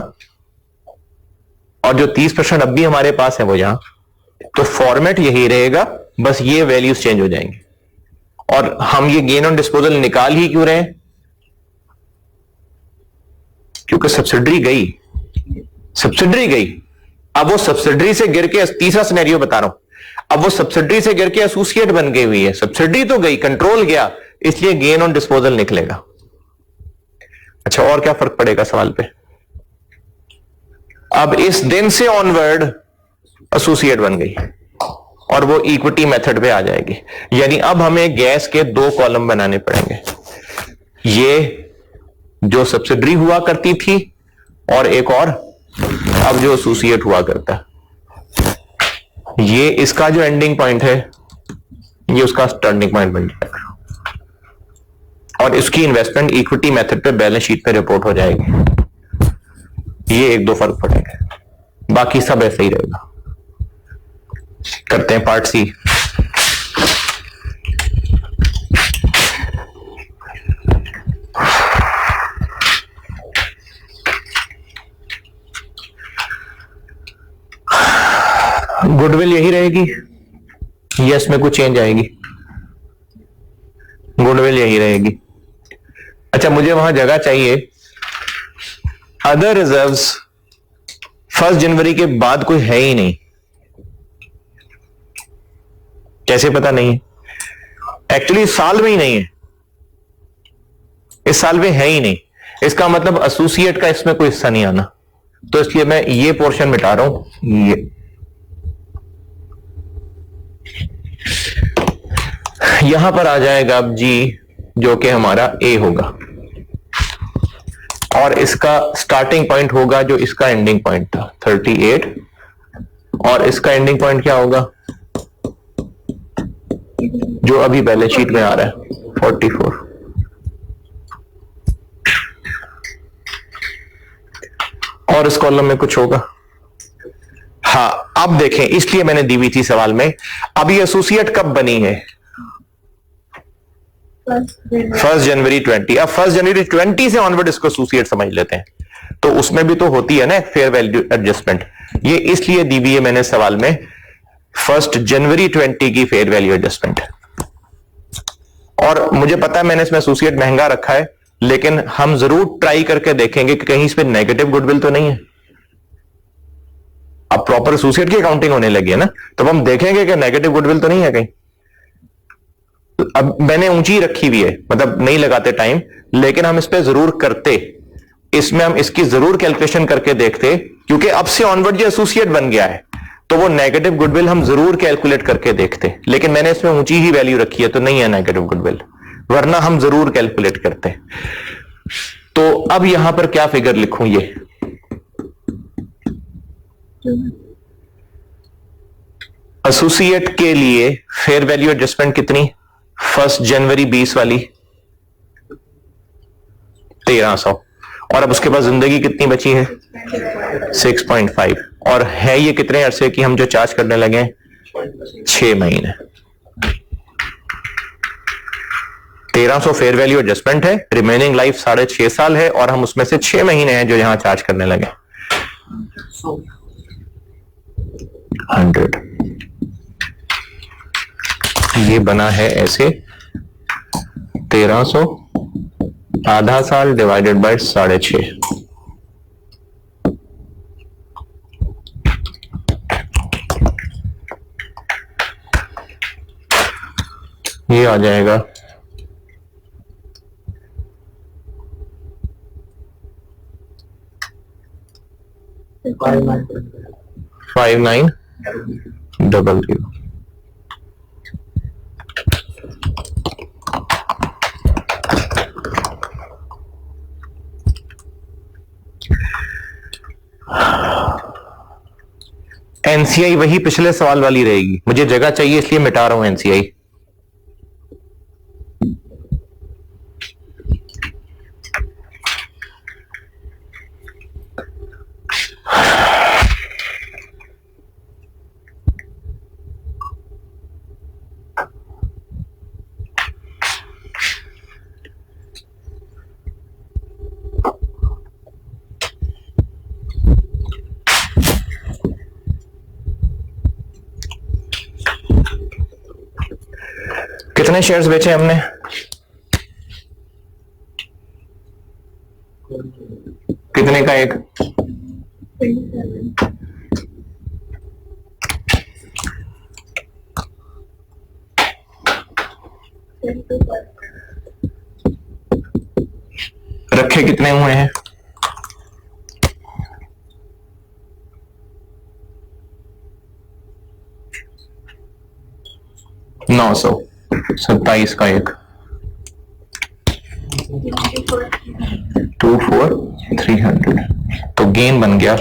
और जो 30% अब भी हमारे पास है वो यहां। तो फॉर्मेट यही रहेगा, बस ये वैल्यूज चेंज हो जाएंगे। और हम ये गेन ऑन डिस्पोजल निकाल ही क्यों रहे हैं? क्योंकि सब्सिडरी गई। अब वो सब्सिडरी से गिर के, तीसरा सिनेरियो बता रहा हूं, अब वो सब्सिडरी से गिर के एसोसिएट बन गई हुई है। सब्सिडरी तो गई, कंट्रोल गया, इसलिए गेन ऑन डिस्पोजल निकलेगा। अच्छा, और क्या फर्क पड़ेगा सवाल पे? अब इस दिन से ऑनवर्ड एसोसिएट बन गई और वो इक्विटी मेथड पे आ जाएगी, यानी अब हमें गैस के 2 कॉलम बनाने पड़ेंगे। ये जो सब्सिडरी हुआ करती थी और एक और अब जो एसोसिएट हुआ करता है। ये इसका जो एंडिंग पॉइंट है, ये उसका स्टार्टिंग पॉइंट बन जाएगा, और इसकी इन्वेस्टमेंट इक्विटी मेथड पे बैलेंस शीट पे रिपोर्ट हो जाएगी। ये 1-2 फर्क पड़ेगा। बाकी सब ऐसे ही रहेगा। करते हैं पार्ट सी। गुडविल यही रहेगी, यस में कुछ चेंज आएगी? गुडविल यही रहेगी। अच्छा, मुझे वहां जगह चाहिए। अदर रिजर्व्स 1 जनवरी के बाद कोई है ही नहीं। कैसे पता नहीं है? एक्चुअली साल में ही नहीं है, इस साल में है ही नहीं। इसका मतलब एसोसिएट का इसमें कोई हिस्सा नहीं आना, तो इसलिए मैं ये पोर्शन मिटा रहा हूं। ये यहां पर आ जाएगा अब जी, जो कि हमारा ए होगा, और इसका स्टार्टिंग पॉइंट होगा जो इसका एंडिंग पॉइंट था 38, और इसका एंडिंग पॉइंट क्या होगा जो अभी बैलेंस शीट में आ रहा है 44। और इस कॉलम में कुछ होगा? हाँ, अब देखें, इसलिए मैंने दी हुई थी सवाल में। अब ये एसोसिएट कब बनी है? 1 जनवरी 20। अब 1 जनवरी 20 से ऑनवर्ड इसको एसोसिएट समझ लेते हैं, तो उसमें भी तो होती है ना फेयर वैल्यू एडजस्टमेंट। ये इसलिए दी हुई है मैंने सवाल में 1 जनवरी 20 की फेयर वैल्यू एडजस्टमेंट। और मुझे पता है मैंने इसमें एसोसिएट महंगा रखा है, लेकिन हम जरूर ट्राई करके देखेंगे कि कहीं इस पे नेगेटिव गुडविल तो नहीं है। अब प्रॉपर एसोसिएट की अकाउंटिंग होने लगी है ना, तो हम देखेंगे कि नेगेटिव गुडविल तो नहीं है कहीं। अब मैंने ऊंची रखी हुई है, मतलब नहीं लगाते टाइम, लेकिन हम इस पे जरूर करते, इसमें हम इसकी जरूर कैलकुलेशन करके देखते, क्योंकि अब से ऑनवर्ड जो एसोसिएट बन गया है तो वो नेगेटिव गुडविल हम जरूर कैलकुलेट करके देखते। लेकिन मैंने इसमें ऊंची ही वैल्यू रखी है तो नहीं है नेगेटिव गुडविल, वरना हम जरूर कैलकुलेट करते। तो अब यहां पर क्या फिगर लिखूं? ये एसोसिएट के लिए फेयर वैल्यू एडजस्टमेंट कितनी? 1 जनवरी 20 वाली 1300, और अब उसके बाद जिंदगी कितनी बची है? 6.5, और है ये कितने अरसे की हम जो चार्ज करने लगे हैं? 6 महीने। 1300 फेयर वैल्यू एडजस्टमेंट है, रिमेनिंग लाइफ 6.5 साल है, और हम उसमें से 6 महीने हैं जो यहां चार्ज करने लगे। 100 ये बना है ऐसे 1300 आधा साल डिवाइडेड बाय 6.5, ये आ जाएगा 5900। एनसीआई वही पिछले सवाल वाली रहेगी, मुझे जगह चाहिए इसलिए मिटा रहा हूं एनसीआई। कितने शेयर्स बेचे हमने? कितने का एक? 27। रखे कितने हुए हैं? 900। 27 का एक 24,300, तो गेन बन गया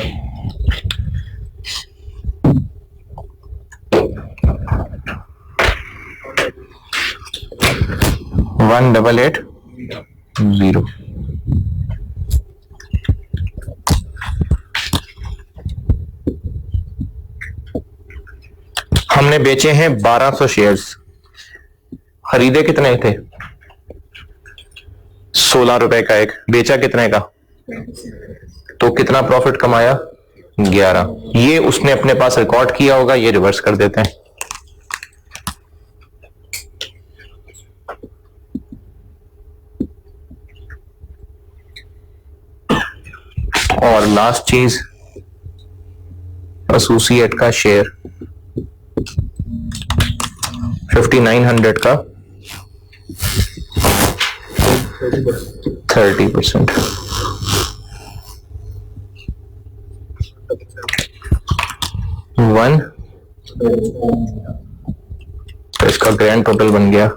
1880। हमने बेचे हैं 1200 शेयर्स, खरीदे कितने थे? 16 रुपए का एक, बेचा कितने का? 27. तो कितना प्रॉफिट कमाया? 11। ये उसने अपने पास रिकॉर्ड किया होगा, ये रिवर्स कर देते हैं। और लास्ट चीज, एसोसिएट का शेयर 5900 का 30%। वन, तो इसका ग्रैंड टोटल बन गया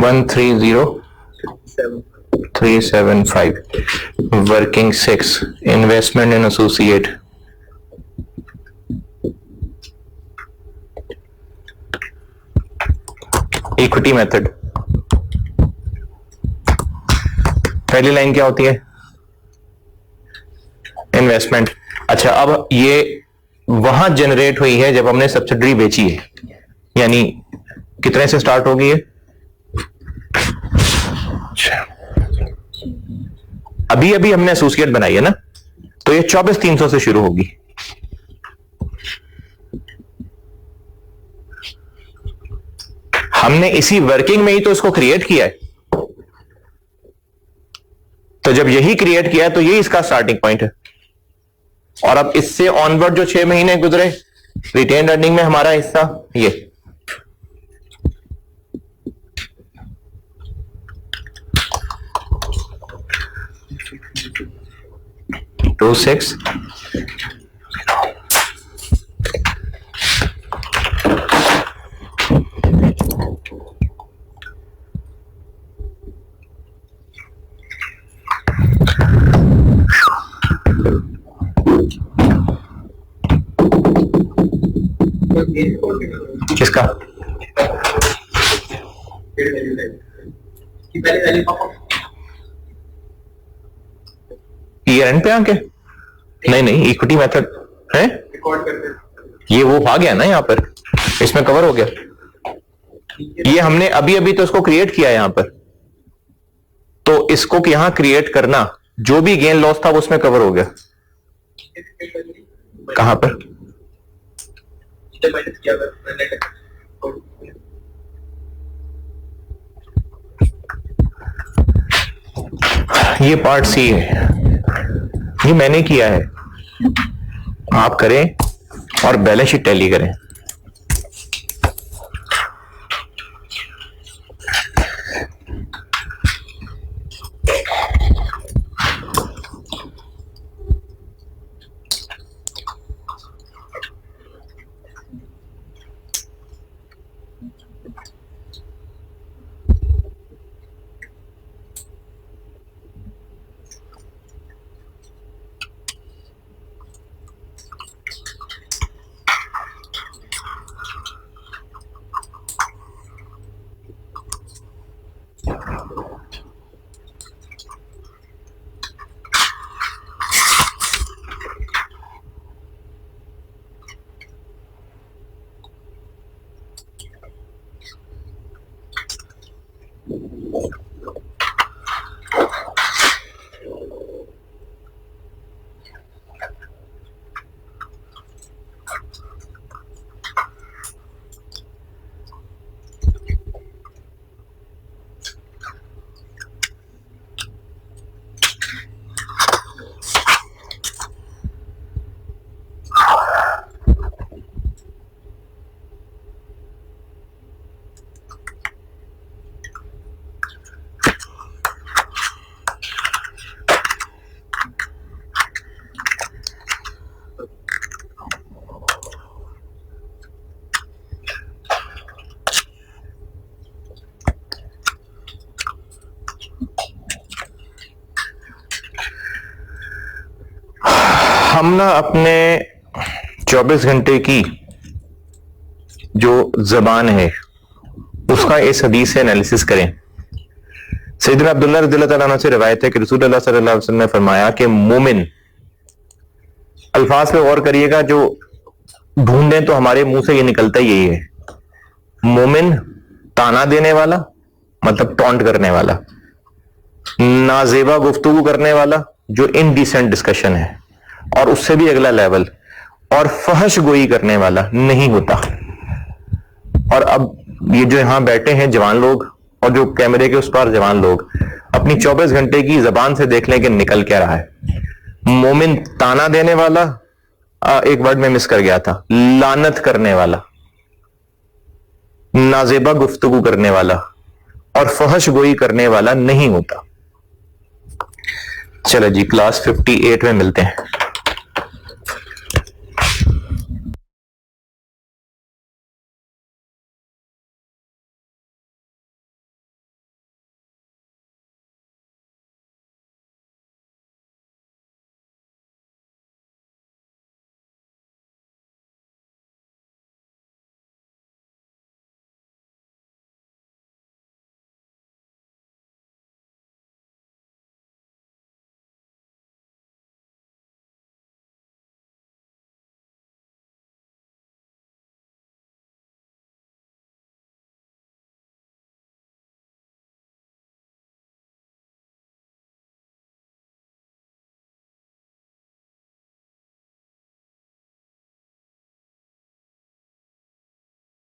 130,375, वर्किंग 6, इन्वेस्टमेंट इन एसोसिएट इक्विटी मेथड। पहली लाइन क्या होती है? इन्वेस्टमेंट। अच्छा, अब ये वहां जनरेट हुई है जब हमने सब्सिडरी बेची है, यानी कितने से स्टार्ट होगी ये? अभी अभी हमने एसोसिएट बनाई है ना, तो ये 24,300 से शुरू होगी। हमने इसी वर्किंग में ही तो इसको क्रिएट किया है, तो जब यही क्रिएट किया है तो यही इसका स्टार्टिंग पॉइंट है। और अब इससे ऑनवर्ड जो 6 महीने गुजरे, रिटेन अर्निंग में हमारा हिस्सा ये 26। किसका? ईयर एंड पे आके? नहीं, इक्विटी मेथड है, रिकॉर्ड करते ये वो आ गया ना यहाँ पर, इसमें कवर हो गया। ये हमने अभी अभी तो इसको क्रिएट किया है यहाँ पर, तो इसको यहां क्रिएट करना, जो भी गेन लॉस था वो उसमें कवर हो गया। कहां पर? ये पार्ट सी है, ये मैंने किया है, आप करें और बैलेंस शीट टैली करें। हम ना अपने 24 घंटे की जो जबान है उसका इस हदीस से एनालिसिस करें। सैयदना अब्दुल्लाह रज़ियल्लाहु ताला अन्हु से रिवायत है कि रसूलुल्लाह सल्लल्लाहु अलैहि वसल्लम ने फरमाया कि मोमिन, अल्फाज पे गौर करिएगा, जो ढूंढें तो हमारे मुंह से ये निकलता ही यही है। मोमिन ताना देने वाला, मतलब टॉन्ट करने वाला, नाजेबा गुफ्तगू करने वाला, जो इनडिसेंट डिस्कशन है, और उससे भी अगला लेवल, और फहश गोई करने वाला नहीं होता। और अब ये जो यहां बैठे हैं जवान लोग और जो कैमरे के उस पार जवान लोग, अपनी 24 घंटे की जबान से देख लें कि निकल क्या रहा है। मोमिन ताना देने वाला, एक वर्ड में मिस कर गया था, लानत करने वाला, नाजेबा गुफ्तगू करने वाला और फहश गोई करने वाला नहीं होता। चलो जी, क्लास 58 में मिलते हैं।